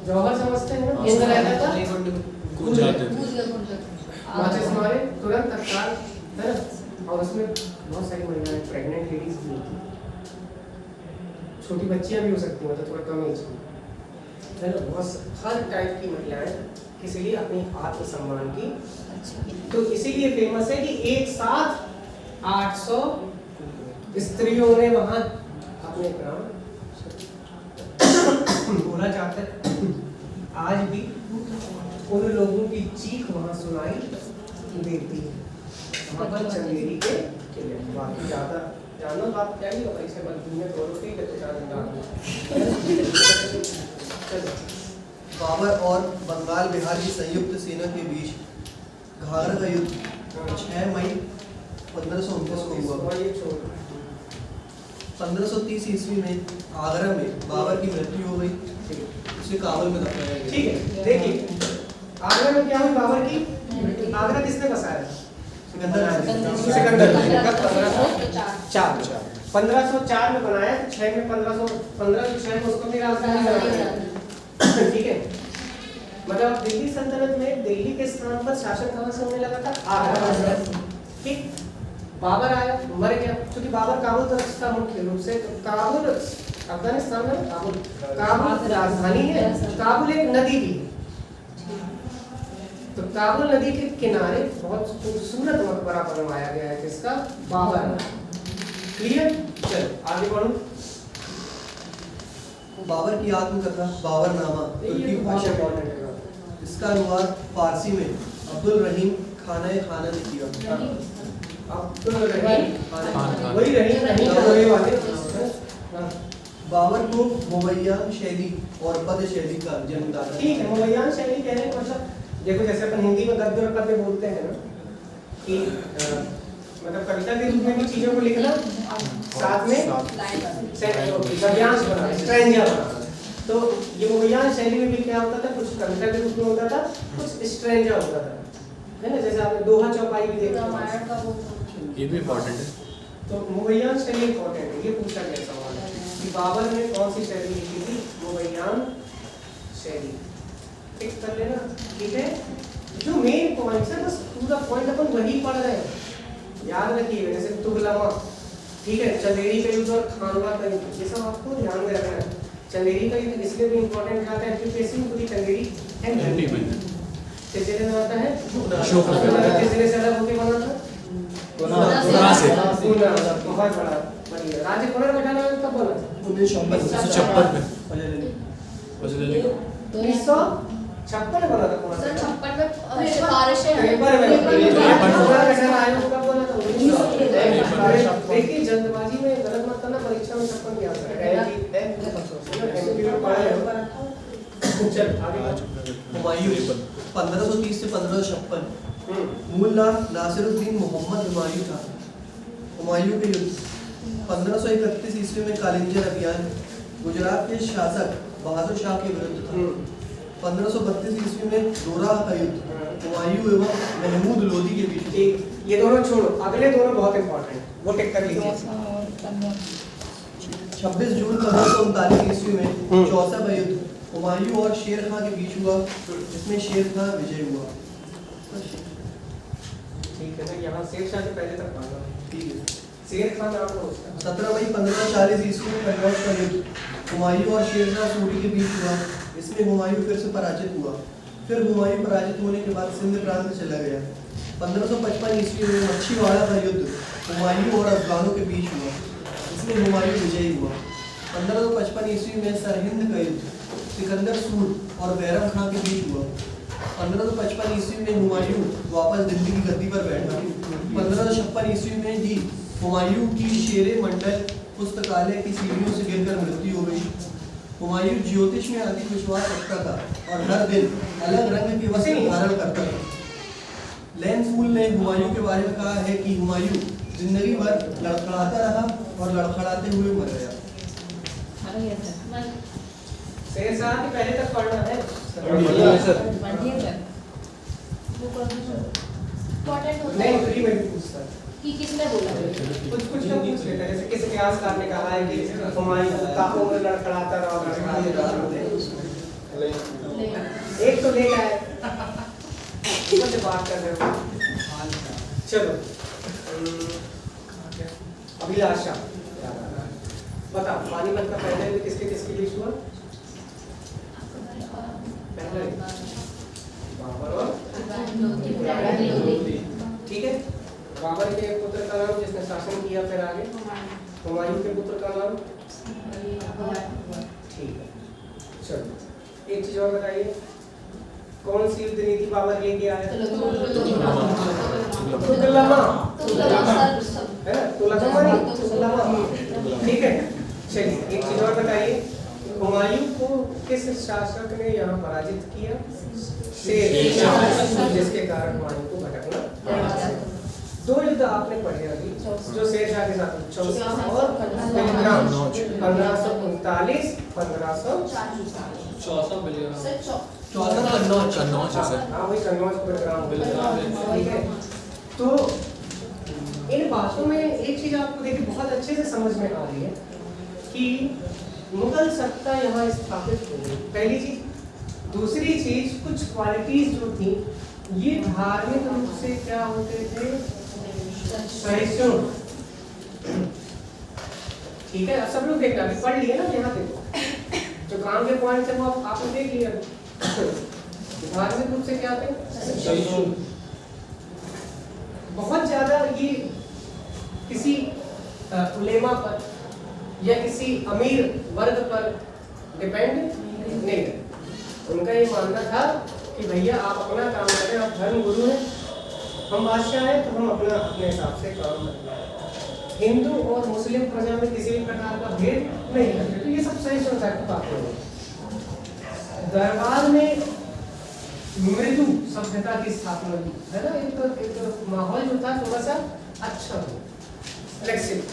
जौहर समझते हैं ना? केंद्र रहता था, कूद जाते थे। माचिस मारे तुरंत तत्काल, है ना? और उसमें बहुत सारी महिलाएं, प्रेग्नेंट लेडीज भी थी, छोटी बच्चियां भी हो सकती हैं, मतलब थोड़ा कम एज की, है ना? बहुत हर टाइप की महिलाएं, इसीलिए अपनी आत्मसम्मान की, तो इसीलिए फेमस है कि एक साथ 800 स्त्रियों ने वहां अपने प्राण बोला जाता है। आज भी उन लोगों की चीख वहां सुनाई देती है, वहां पर चंदेरी के किले। बाकी ज्यादा जानो तो आप क्या ही होगा, इसे बस दुनिया तो ठीक है, तो चलो। बाबर और बंगाल बिहार की संयुक्त सेना के बीच घाघरा का युद्ध 6 मई 1529 को हुआ। 1530 ईस्वी में आगरा में बाबर की मृत्यु हो गई। उसे काबुल में दफनाया गया। ठीक है, देखिए आगरा में क्या हुई बाबर की, आगरा किसने बसाया? सिकंदर ने। कब? 1504। 1504 में बनाया, तो 6 में 1506 में उसको भी राजधानी बनाया। ठीक है, मतलब दिल्ली सल्तनत में दिल्ली के स्थान पर शासन कहाँ से होने लगा था? आगरा। ठीक, बाबर आया, मर गया, क्योंकि बाबर काबुल तरफ था मुख्य रूप से। तो काबुल अफगानिस्तान में काबुल राजधानी है, काबुल एक नदी भी है। तो काबुल नदी के किनारे बहुत खूबसूरत मकबरा बनवाया गया है, किसका? बाबर। क्लियर? चलो आगे बढ़ो। बाबर की आत्मकथा बाबरनामा तुर्की भाषा में, इसका अनुवाद फारसी में अब्दुल रहीम खाना खाना ने किया। अब्दुल रहीम खान। वही रहीम वही वाले। हाँ, बाबर को मुबय्यान शैली और पद शैली का जन्मदाता। ठीक है, मुबय्यान शैली कहने का मतलब देखो, जैसे अपन हिंदी में गद्य और पद्य बोलते हैं ना, कि मतलब कविता के रूप में भी चीजों को लिखना, साथ में गद्यांश बनाना, स्ट्रैंजा बनाना। तो ये मुबय्यान शैली में भी क्या होता था, कुछ कविता के रूप में होता था, कुछ स्ट्रैंजा होता था, है ना? जैसे आपने दोहा चौपाई भी देखा, ये भी इम्पोर्टेंट है। तो मुबय्यान शैली इम्पोर्टेंट है। ये पूछा गया सवाल है कि बाबर ने कौन सी शैली लिखी थी? मुबय्यान शैली। टिक कर लेना, ठीक है? जो मेन पॉइंट है, बस पूरा पॉइंट अपन वही पढ़ रहे हैं, याद रखिए। जैसे तुगलमा, ठीक है, चंदेरी का युद्ध और खानवा का युद्ध, ये सब आपको ध्यान में रखना है। चंदेरी का युद्ध इसलिए भी इम्पोर्टेंट आता है क्योंकि इसमें पूरी चंदेरी है नहीं किस जिले में आता है? अशोकनगर। किस जिले से अलग होकर बना था? पूना से। पूना, बहुत बड़ा बढ़िया राज्य। पुनर्गठन कब बना था? 1956 में। 1956 में बना था पूना। सर 56 में सिफारिशें पेपर में पुनर्गठन आयोग कब बना था? 1956। देखिए जल्दबाजी में गलत मत करना, परीक्षा में 56 नहीं आ सकता। चल आगे। हुमायूं 1530 से 1556। मूल नाम नासिरुद्दीन मोहम्मद हुमायूं था। हुमायूं के युद्ध 1531 ईस्वी में कालिंजर अभियान गुजरात के शासक बहादुर शाह के विरुद्ध था। 1532 ईस्वी में दोराह का युद्ध हुमायूं एवं महमूद लोदी के बीच। ठीक, ये दोनों छोड़ो, अगले दोनों बहुत इंपॉर्टेंट, वो टिक कर लीजिए। 26 जून 1539 ईस्वी में चौसा का युद्ध हुमायूं और शेर खां के बीच हुआ, इसमें शेर खां विजय हुआ। ठीक है ना, यहाँ शेर शाह से पहले तक मांगा। ठीक है। शेर खान नाम था उसका। 17 मई 1540 ईस्वी में कन्नौज का युद्ध हुमायूं और शेर शाह सूरी के बीच हुआ, इसमें हुमायूं फिर से पराजित हुआ। फिर हुमायूं पराजित होने के बाद सिंध प्रांत चला गया। 1555 ईस्वी में मच्छीवाड़ा का युद्ध हुमायूं और अफगानों के बीच हुआ, इसमें हुमायूं विजयी हुआ। 1555 ईस्वी में सरहिंद का युद्ध सिकंदर सूर और बैरम खां के बीच हुआ। 1555 ईस्वी में हुमायूं वापस दिल्ली की गद्दी पर बैठा। 1556 ईस्वी में ही हुमायूं की शेरे मंडल पुस्तकालय की सीढ़ियों से गिरकर मृत्यु हो गई। हुमायूं ज्योतिष में अति विश्वास रखता था और हर दिन अलग रंग के वस्त्र धारण करता था। लैन फूल ने हुमायूं के बारे में कहा है कि हुमायूं जिंदगी भर लड़खड़ाता रहा और लड़खड़ाते हुए मर गया। शेर शाह के पहले तक पढ़ना है। नहीं, फ्री में भी पूछता है। कि किसने बोला? कुछ कुछ का पूछ लेता है, जैसे किस इतिहासकार ने कहा है कि हुमायूं काफों में लड़खड़ाता रहा और लड़खड़ाते रहा। एक तो लेगा है, मुझसे बात कर रहे हो। चलो अभिलाषा, बताओ पानीपत का पहला युद्ध किसके किसके बीच हुआ? पहला बाबर और ठीक है। बाबर के पुत्र का नाम जिसने शासन किया, फिर आगे हुमायूं के पुत्र का नाम, ठीक है। चलो एक चीज और बताइए, कौन सी युद्ध नीति बाबर लेके आया? तुगलमा, है ना? तुगलमा, ठीक है। चलिए एक चीज और बताइए, हुमायूं को किस शासक ने यहाँ पराजित किया? शेर शाह, जिसके कारण हुमायूं को भटकना पड़ा। दो युद्ध आपने पढ़े अभी जो शेर शाह के साथ, चौसा और 1539, 1540। 64 बिलियन सर 14 कन्नौज कन्नौज है सर। हाँ वही कन्नौज प्रोग्राम ठीक है। तो इन बातों में एक चीज आपको देखिए बहुत अच्छे से समझ में आ रही है कि मुगल सत्ता यहाँ स्थापित हो गई, पहली चीज। दूसरी चीज, कुछ क्वालिटीज जो थी ये धार्मिक रूप से क्या होते थे, सहिष्णु। ठीक है, अब सब लोग देखना, अभी पढ़ लिए ना, यहाँ देखो जो काम के पॉइंट है वो आपने देख लिया। धार्मिक रूप से क्या थे, सहिष्णु। बहुत ज्यादा ये किसी उलेमा पर या किसी अमीर वर्ग पर डिपेंड नहीं है। उनका ये मानना था कि भैया आप अपना काम करें, आप धर्म गुरु हैं, हम बादशाह हैं, तो हम अपना अपने हिसाब से काम करें। हिंदू और मुस्लिम प्रजा में किसी भी प्रकार का भेद नहीं करते, तो ये सब सहिष्णुता की बातें हैं। दरबार में मृदु सभ्यता की स्थापना हुई है ना, एक माहौल जो था थोड़ा सा अच्छा हो, फ्लेक्सिबल।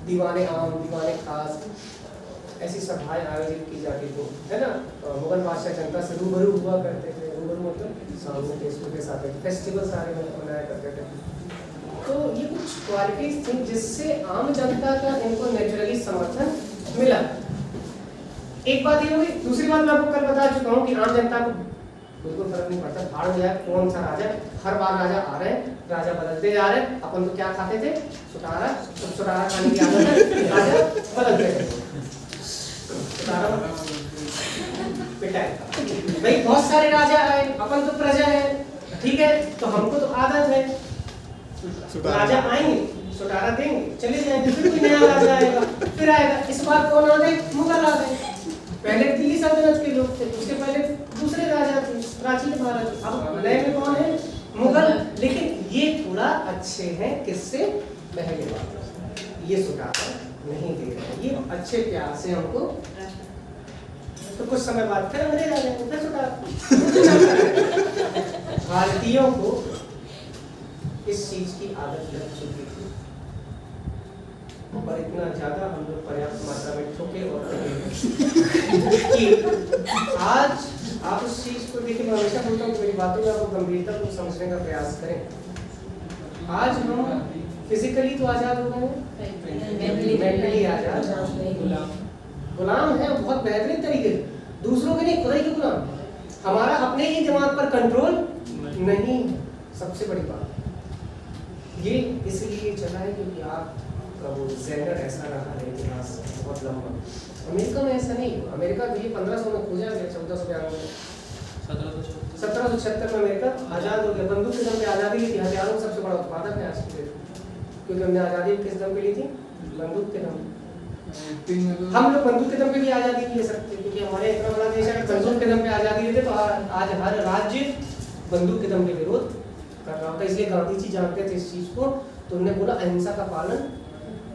दीवाने आम, दीवाने खास, ऐसी सभाएं आयोजित की जाती थी, है ना। मुगल बादशाह जनता से रूबरू हुआ करते थे, रूबरू मतलब सामने फेस के साथ फेस्टिवल सारे मनाया करते थे। तो ये कुछ क्वालिटीज थी जिससे आम जनता का इनको नेचुरली समर्थन मिला। एक बात ये हुई। दूसरी बात मैं आपको कल बता चुका हूँ कि आम जनता को बिल्कुल फर्क नहीं पड़ता, भाड़ में जाए कौन सा राजा, हर बार राजा आ रहे हैं, राजा बदलते जा रहे हैं। अपन तो क्या खाते थे, सुटारा, तो सुटारा खाने की आदत है, राजा बदलते थे, सुटारा पिटाई। भाई बहुत सारे राजा आए, अपन तो प्रजा है, ठीक है, तो हमको तो आदत है, राजा आएंगे सुटारा देंगे चले जाएंगे, फिर कोई नया राजा आएगा, फिर आएगा। इस बार कौन आ गए, मुगल आ गए। पहले दिल्ली सल्तनत के लोग थे, उसके पहले दूसरे राजा थे, प्राचीन भारत। अब नए में कौन है, मुगल। लेकिन ये थोड़ा अच्छे हैं किससे, पहले वाले। ये सुटारा नहीं दे रहे, ये अच्छे प्यार से हमको, तो कुछ समय बाद फिर अंग्रेज आ जाएंगे, फिर सुटारा। भारतीयों को इस चीज की आदत लग चुकी थी और इतना ज्यादा हम लोग पर्याप्त मात्रा में ठोके और कि आज आप उस चीज को देखिए। मैं हमेशा बोलता हूँ मेरी बातों में आप गंभीरता को समझने का प्रयास करें। आज हम फिजिकली तो आजाद हो गए, मेंटली आजाद, गुलाम है बहुत बेहतरीन तरीके से, दूसरों के नहीं, खुदा के गुलाम। हमारा अपने ही दिमाग पर कंट्रोल नहीं। सबसे बड़ी बात ये इसलिए चला है क्योंकि आपका वो जेंडर ऐसा रहा है, इतिहास बहुत लंबा। अमेरिका में ऐसा नहीं हुआ। अमेरिका तो ये 1500 में खोजा गया, 1492 1776 में अमेरिका आज़ाद हो गया। बंदूक के दम पे आज़ादी ली थी, हथियारों का सबसे बड़ा उत्पादक है आज की डेट में, क्योंकि हमने आज़ादी किस दम पे ली थी, बंदूक के दम। हम लोग बंदूक के दम पे भी आज़ादी नहीं ले सकते, क्योंकि हमारे इतना बड़ा देश है, बंदूक के दम पे आज़ादी लेते तो आज हर राज्य बंदूक के दम पे विरोध कर रहा होता। इसलिए गांधी जी जानते थे इस चीज को, तो उन्होंने बोला अहिंसा का पालन,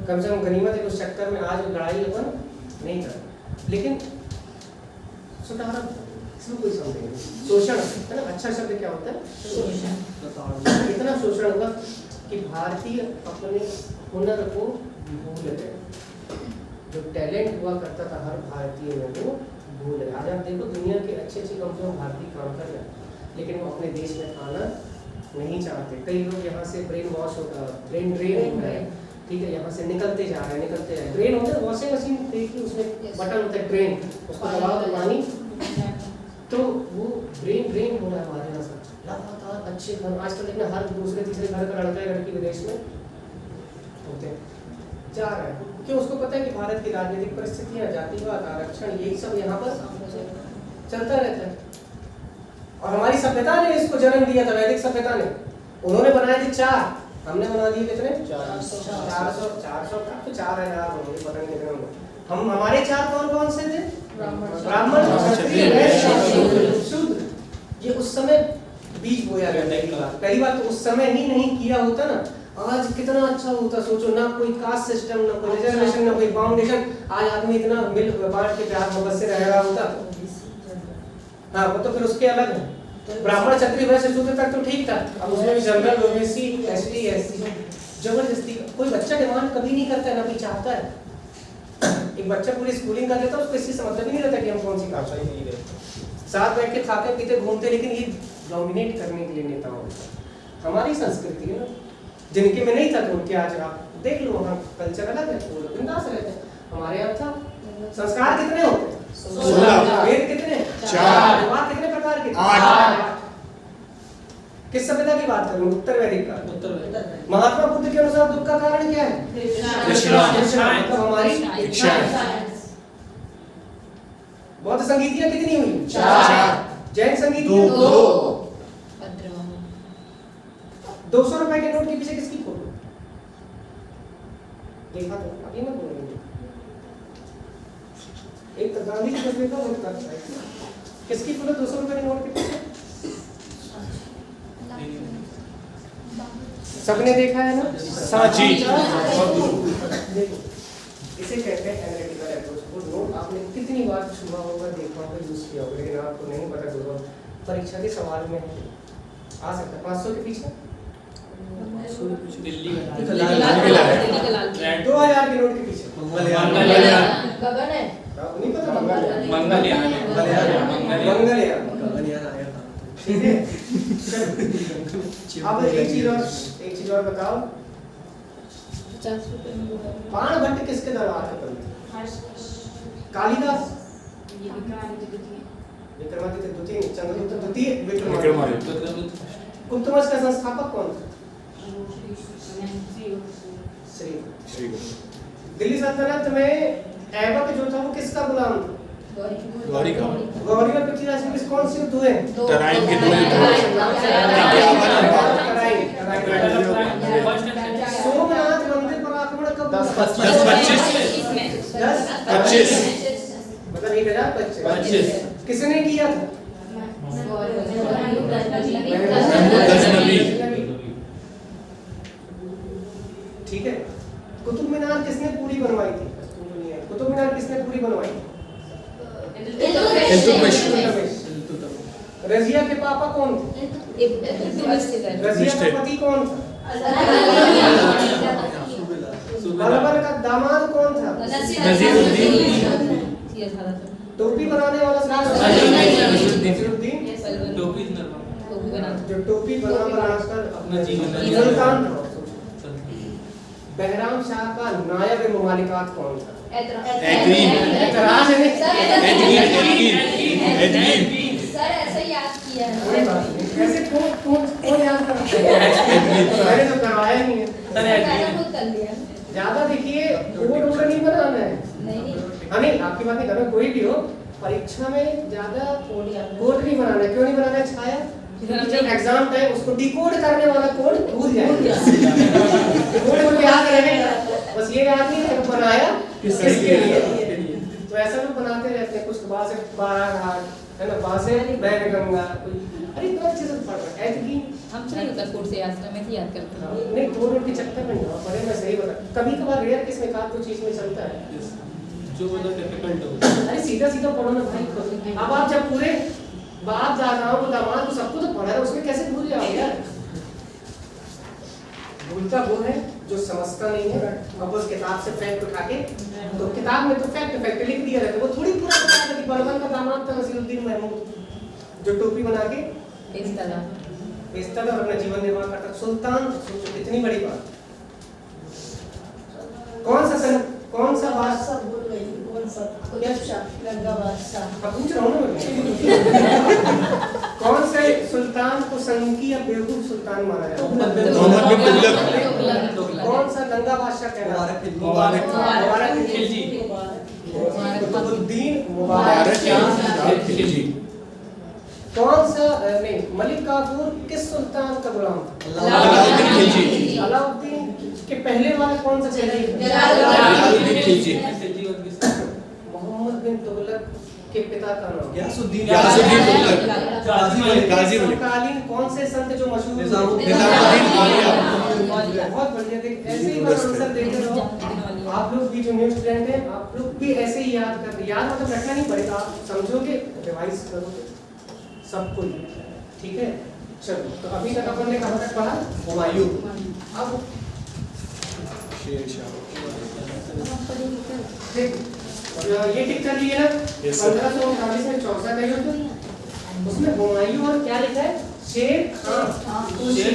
कम से कम गनीमत है उस चक्कर में आज लड़ाई अपन नहीं कर। लेकिन सुटारा इसमें कोई समझ नहीं, शोषण है ना, अच्छा शब्द क्या होता है, शोषण। इतना शोषण हुआ कि भारतीय अपने हुनर को भूल गए। जो टैलेंट हुआ करता था हर भारतीय में वो भूल गए। आज आप देखो दुनिया के अच्छे अच्छे कंपनियों भारतीय काम कर रहे हैं, लेकिन वो अपने देश में आना नहीं चाहते। कई लोग यहाँ से ब्रेन वॉश होता है, ब्रेन ड्रेन होता है, ठीक है, यहाँ से निकलते जा रहे हैं, निकलते जा रहे हैं। ब्रेन होता है, वॉशिंग मशीन देखिए उसमें बटन होता है ड्रेन, उसको दबाओ तो पानी, तो वो ब्रेन हो रहा है हमारे यहाँ से लगातार। अच्छे घर आजकल देखना हर दूसरे तीसरे घर का लड़का लड़की विदेश में होते हैं, जा रहे हैं। क्यों, उसको पता है कि भारत की राजनीतिक परिस्थितियाँ, जातिवाद, आरक्षण, यही सब यहाँ पर चलता रहता है। और हमारी सभ्यता ने इसको जन्म दिया था, वैदिक सभ्यता ने। उन्होंने बनाए थे 4, हमने बना दिए कितने, 400 का तो 4000 होंगे, पता नहीं कितने होंगे। हम हमारे 4 कौन कौन से थे, ब्राह्मण, क्षत्रिय, वैश्य, शूद्र। ये उस समय बीज बोया गया। पहली बात तो उस समय ही नहीं किया होता ना, आज कितना अच्छा होता। सोचो ना कोई कास्ट सिस्टम, ना कोई रिजर्वेशन, ना कोई फाउंडेशन, आज आदमी इतना मिल बांट के प्यार मोहब्बत से रह रहा होता। हाँ, वो तो फिर उसके अलग है, ब्राह्मण क्षत्रिय वैश्य शूद्र तक तो ठीक था। अब उसमें भी जनरल, ओबीसी, एसटी, एससी, जबरदस्ती। कोई बच्चा डिमांड कभी नहीं करता है, ना कोई चाहता है। एक बच्चा पूरी स्कूलिंग कर लेता है, उसको इससे मतलब ही नहीं रहता कि हम कौन सी भाषा ही नहीं रहे। साथ बैठ के खाते पीते घूमते, लेकिन ये डोमिनेट करने के लिए नेता होता है। हमारी संस्कृति है ना, जिनके में नहीं था तो उनके आज आप देख लो, वहाँ कल्चर अलग है, वो लोग बिंदास रहते हैं। हमारे यहाँ था। संस्कार कितने होते हैं? 16। वेद कितने? 4। विवाह कितने प्रकार के? 8। किस सभ्यता की बात करूं? उत्तर वैदिक का। उत्तर महात्मा बुद्ध के अनुसार दुख का कारण क्या है? तृष्णा। मतलब हमारी इच्छाएं। बौद्ध संगीतियां कितनी हुई? 4। जैन संगीतियां 2। 200 रुपए के नोट के पीछे किसकी फोटो? देखा तो अभी मत बोलेंगे। एक तो गांधी जी का देखा, वो करता है। किसकी फोटो 200 रुपए के नोट के पीछे? सबने देखा है ना? सांची। देखो, इसे कहते हैं एनालिटिकल अप्रोच। वो नोट आपने कितनी बार छुआ होगा, देखा होगा, यूज किया होगा, लेकिन आपको नहीं पता दोस्तों परीक्षा के सवाल में आ सकता है 500 के पीछे, दिल्ली का 2000 के नोट के पीछे, गगन है। नहीं पता मंगलयान। मंगलयान मंगलयान। गगनयान आया था। ठीक है। अब एक चीज और बताओ, 50 रुपए में वो है। बाण भट्ट किसके दरबार के कवि थे? कालिदास, विक्रमादित्य द्वितीय, चंद्रगुप्त द्वितीय, विक्रमादित्य। गुप्त वंश का संस्थापक कौन था? श्री। दिल्ली सल्तनत में ऐबक जो था वो किसका गुलाम था? गौरी का। गौरी और पृथ्वीराज के बीच कौन से युद्ध हुए? तराइन के 2 युद्ध। सोमनाथ मंदिर पर आक्रमण कब? 10-25। मतलब 1025। किसने किया था? ठीक है। कुतुब मीनार किसने पूरी बनवाई थी? कुतुब मीनार किसने पूरी बनवाई थी? इल्तुतमिश। रजिया के पापा कौन थे? रजिया का पति कौन था? बलबल का दामाद कौन था? नजीरुद्दीन। टोपी बनाने वाला नजीरुद्दीन। जो टोपी बनाकर अपना सुल्तान था। बहराम शाह का नायब मुमालिकात कौन था? ऐतराज है नहीं? सर ऐसे ही याद किया कोई है। बात नहीं। ऐसे कौन याद करता है? मैंने तो करवाया नहीं है। मैंने खुद कर लिया। ज्यादा देखिए, कोड नहीं बनाना है। नहीं हाँ नहीं, आपकी बात नहीं कर रहा, कोई भी हो, परीक्षा में ज्यादा कोड नहीं बनाना है। क्यों नहीं बनाना है? छाया, क्योंकि जब एग्जाम टाइम उसको डिकोड करने वाला कोड भूल जाएगा। कोड को याद रहेगा, बस ये याद नहीं है बनाया किसके लिए। तो ऐसा लोग बनाते रहते हैं, कुछ बात से बाराघाट है ना, बात से बैनगंगा, अरे इतना अच्छे से पढ़ रहा है कि हमसे नहीं होता कोड से याद करना, मैं याद करती हूँ। नहीं, कोड के चक्कर में ना पढ़े। मैं सही बता, कभी कभार रेयर किस में का कोई चीज में चलता है जो मतलब डिफिकल्ट हो। अरे सीधा सीधा पढ़ो ना भाई। अब आप जब पूरे बाप दादाओं को दामाद को सबको तो पढ़ा है, उसमें कैसे भूल जाओगे यार? भूलता वो है जो समझता नहीं है। अब उस किताब से फैक्ट उठा के, तो किताब में तो फैक्ट लिख दिया रहता है, वो थोड़ी पूरा बता था कि बलबन का दामाद था नसीरुद्दीन महमूद, जो टोपी बना के बेचता था और अपना जीवन निर्वाह करता। सुल्तान, सोचो कितनी बड़ी बात। कौन सा बादशाह भूल गई, कौन सा? गंगा बादशाह। अब पूछ रहा हूँ ना मैं। कौन से सुल्तान को संगी या बेवकूफ सुल्तान माना जाता है? मोहम्मद बिन तुगलक। कौन सा गंगा बादशाह कहलाता है? मुबारक खिलजी। कुतुबुद्दीन मुबारक खिलजी। कौन सा नहीं, मलिक काफूर किस सुल्तान का गुलाम था? अलाउद्दीन खिलजी। अलाउद्दीन के पहले वाला कौन सा खिलजी? जलालुद्दीन खिलजी। मोहम्मद बिन तुगलक के पिता का नाम? गयासुद्दीन तुगलक। गाजी मलिक। समकालीन कौन से संत जो मशहूर हुए? निजामुद्दीन औलिया। बहुत बढ़िया। देख ऐसे ही बस आंसर देते रहो। आप लोग भी जो न्यू स्टूडेंट हैं, आप लोग भी ऐसे ही याद कर, याद मतलब रखना नहीं पड़ेगा, आप समझोगे, रिवाइज करोगे सब कुछ। ठीक है, चलो। तो अभी तक अपन ने कहां तक पढ़ा? हुमायूं। अब शेरशाह। ठीक ये टिक कर लिए ना। 1539 में 64 का युद्ध, उसमें हुमायूं और क्या लिखा है, शेर खां। तो शेर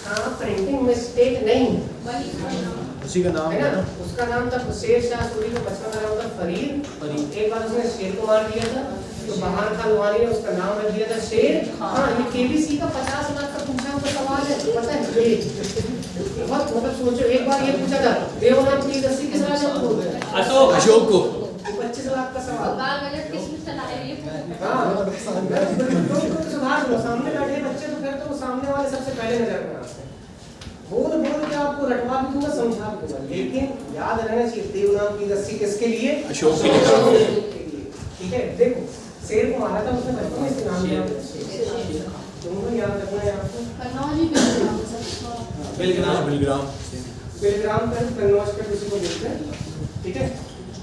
खां प्रिंटिंग मिस्टेक नहीं, उसी का नाम है ना, उसका नाम था शेर शाह सूरी का बचपन का नाम था फरीद। एक बार उसने शेर को मार दिया था, तो बहार खान लोहानी ने उसका नाम रख दिया था शेर खां। ये केबीसी का 50 लाख का पूछा हुआ सवाल है, पता है ये बहुत, मतलब सोचो, एक बार ये पूछा था देवनाथ की दस्ती किस राजा को बोलते हैं, अशोक को। 25 लाख का सवाल। हाँ सुधार दो, सामने बैठे बच्चे तो फिर तो सामने वाले सबसे पहले नजर में आते हैं। बोल के आपको रटवा भी दूंगा, समझा भी दूंगा, लेकिन याद रहना चाहिए देवनाथ की दस्ती किसके लिए, अशोक के लिए। ठीक है। देखो शेर को मारा था उसने बचपन में, इसका नाम दिया तुमको याद रखना है आपको। बिलग्राम बेलग्राम पर कन्नौज के किसी को देखते हैं, ठीक है।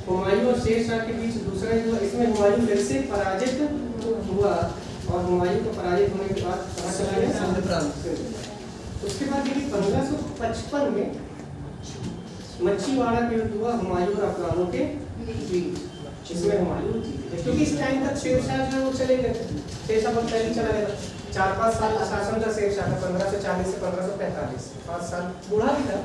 हुमायूं और शेर शाह के बीच दूसरा जो, इसमें हुमायूं फिर से पराजित हुआ, और हुमायूं को पराजित होने के बाद कहाँ चला गया, सिंध प्रांत। उसके बाद यदि 1555 में मच्छीवाड़ा के युद्ध हुआ हुमायूं और अफगानों के बीच, इसमें हुमायूं जीते, क्योंकि इस टाइम तक शेर शाह जो वो चले गए थे, शेर शाह बहुत पहले चला गया था। 4-5 साल का शासन था शेर शाह का, 1540 से 1545, 5 साल बूढ़ा भी था,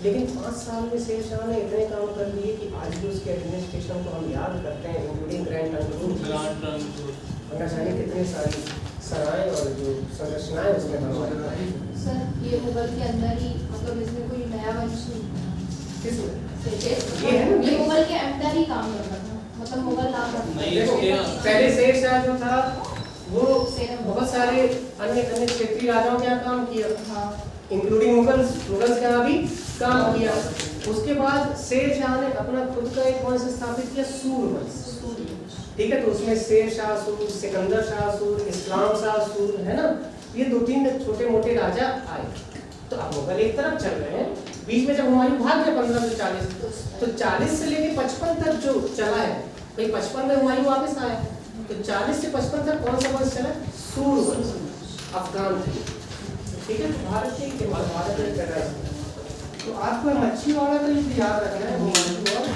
लेकिन 5 साल में शेर शाह ने इतने काम कर लिए कि आज भी उसके एडमिनिस्ट्रेशन को हम याद करते हैं, इंक्लूडिंग ग्रैंड ट्रंक, जाने कितने सारी सराय और जो संरचनाएं उसमें बनवाई। सर ये मुगल के अंदर ही, मतलब इसमें कोई नया वंश नहीं, किसमें ये है ना, ये मुगल के अंदर ही काम करता था, मतलब मुगल नाम रखता था। देखो पहले शेर शाह जो था वो बहुत सारे अन्य क्षेत्रीय राजाओं के यहाँ काम किया, हाँ इंक्लूडिंग मुगल्स के यहाँ भी काम किया। उसके बाद शेर शाह ने अपना खुद का एक वंश स्थापित किया, सूर वंश, ठीक है। तो उसमें शेर शाह सूर, सिकंदर शाह सूर, इस्लाम शाह सूर, है ना, ये 2-3 छोटे मोटे राजा आए। तो अब मुगल एक तरफ चल रहे हैं, बीच में जब हुमायूं भाग गया 1540, तो 40 से लेके 55 तक जो चला है, भाई 55 में हुमायूं वापस आया, तो 40 से 55 तक कौन सा वंश चला, सूर वंश, अफगान थे, ठीक है। भारत के भारत में कर रहा है। तो आपको मच्छीवाड़ा का युद्ध याद रखना है, हुमायूं और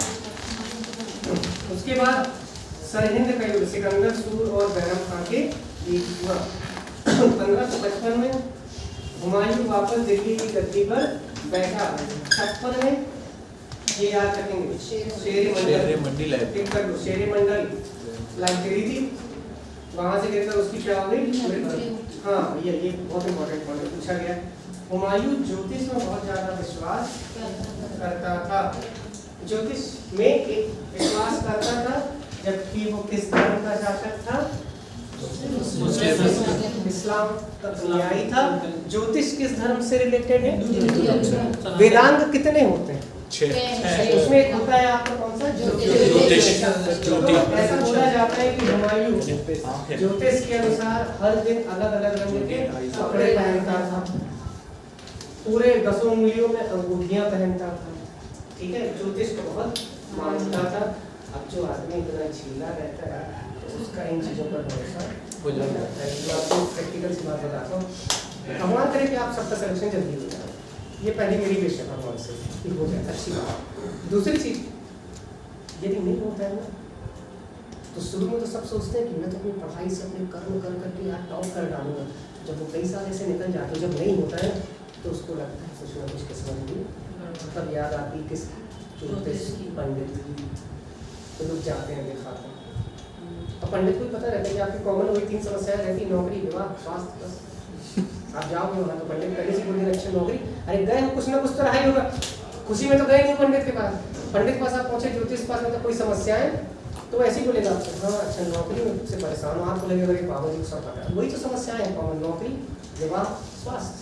उसके बाद सरहिंद का युद्ध सिकंदर सूर और बैरम खां के बीच हुआ। 1555 में हुमायूं वापस दिल्ली की गद्दी पर बैठा। 56 में ये याद रखेंगे, शेरी मंडल लाइब्रेरी थी, वहां से लेकर उसकी क्या हो गई, हाँ ये बहुत इंपॉर्टेंट पॉइंट पूछा गया। हुमायूं ज्योतिष में बहुत ज्यादा विश्वास करता था, ज्योतिष में एक विश्वास करता था, जबकि वो किस धर्म का शासक था, इस्लाम का अनुयायी था। ज्योतिष किस धर्म से रिलेटेड है, वेदांग कितने होते हैं, 6, उसमें एक होता है आपका कौन सा, ज्योतिष। ऐसा बोला जाता है कि हुमायूं ज्योतिष के अनुसार हर दिन अलग अलग रंग के कपड़े पहनता था, पूरे 10 उंगलियों में अंगूठियां पहनता था, ठीक है, ज्योतिष को बहुत मानता था। अब जो आदमी इतना छीला रहता है तो उसका इन चीज़ों पर भरोसा हो जाता है। तो आपको प्रैक्टिकल सी बात बताता हूँ, भगवान करे कि आप सबका सिलेक्शन जल्दी हो जाए, ये पहली मेरी विश है भगवान से कि हो जाए, अच्छी बात। दूसरी चीज़, यदि नहीं होता है ना, तो शुरू में तो सब सोचते हैं कि मैं तो अपनी पढ़ाई से अपने कर्म कर करके यार टॉप कर डालूंगा। जब वो कई साल ऐसे निकल जाते, जब नहीं होता है तो उसको लगता है कुछ ना कुछ किस्मत में, तब याद आती किस पंडित की, तो लोग जाते हैं दिखाते हैं। और पंडित को भी पता रहता है कि आपकी कॉमन वही 3 समस्याएं रहती, नौकरी, विवाह, स्वास्थ्य, बस। आप जाओगे वहाँ तो पंडित पहले से बोल देंगे अच्छी नौकरी, अरे गए हो कुछ ना कुछ तो रहा ही होगा, खुशी में तो गए नहीं पंडित के पास। पंडित के पास आप पहुँचे, ज्योतिष के पास में तो कोई समस्याएं, तो ऐसे ही बोलेगा आपसे, हाँ अच्छा नौकरी में से परेशान हो, आपको लगेगा कि बाबा जी को सब पता है, वही तो समस्याएं हैं कॉमन, नौकरी, विवाह, स्वास्थ्य,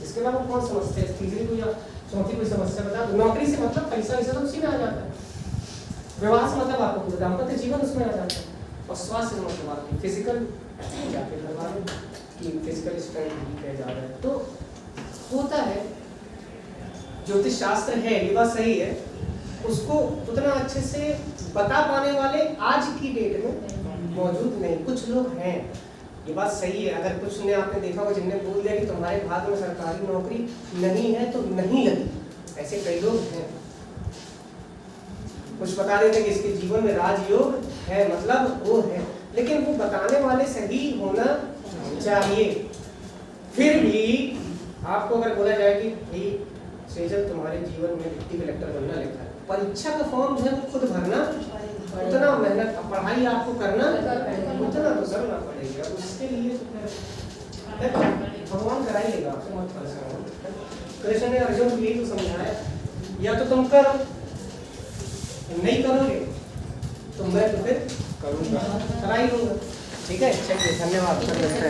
इसके अलावा कौन समस्या है, तीसरी कोई या चौथी कोई समस्या बता दो। नौकरी से मतलब पैसा वैसा तो उसी में आ जाता है, विवाह से मतलब आपको पूरा दाम्पत्य जीवन उसमें आ जाता है, और स्वास्थ्य से मतलब आपकी फिजिकल या फिर लगवाने की फिजिकल स्ट्रेंथ किया जा रहा है। तो होता है, ज्योतिष शास्त्र है, ये बात सही है, उसको उतना अच्छे से बता पाने वाले आज की डेट में मौजूद नहीं, कुछ लोग हैं, ये बात सही है। अगर कुछ ने आपने देखा होगा जिनने बोल दिया कि तुम्हारे भाग्य में सरकारी नौकरी नहीं है तो नहीं लगी, ऐसे कई लोग हैं। कुछ बता देते कि इसके जीवन में राजयोग है, मतलब वो है, लेकिन वो बताने वाले सही होना चाहिए। फिर भी आपको अगर बोला जाए कि भाई सेजल तुम्हारे जीवन में डिप्टी कलेक्टर बनना लिखा है, परीक्षा का फॉर्म जो है वो खुद भरना, उतना मेहनत पढ़ाई आपको करना उतना तो करना पड़ेगा। उसके लिए तो भगवान करा ही लेगा, आपसे मत परेशान हो। कृष्ण ने अर्जुन को यही तो समझाया, या तो तुम करो, नहीं करोगे तो मैं तो फिर करूँगा, करा ही लूँगा। ठीक है, चलिए धन्यवाद, सर मिलते हैं।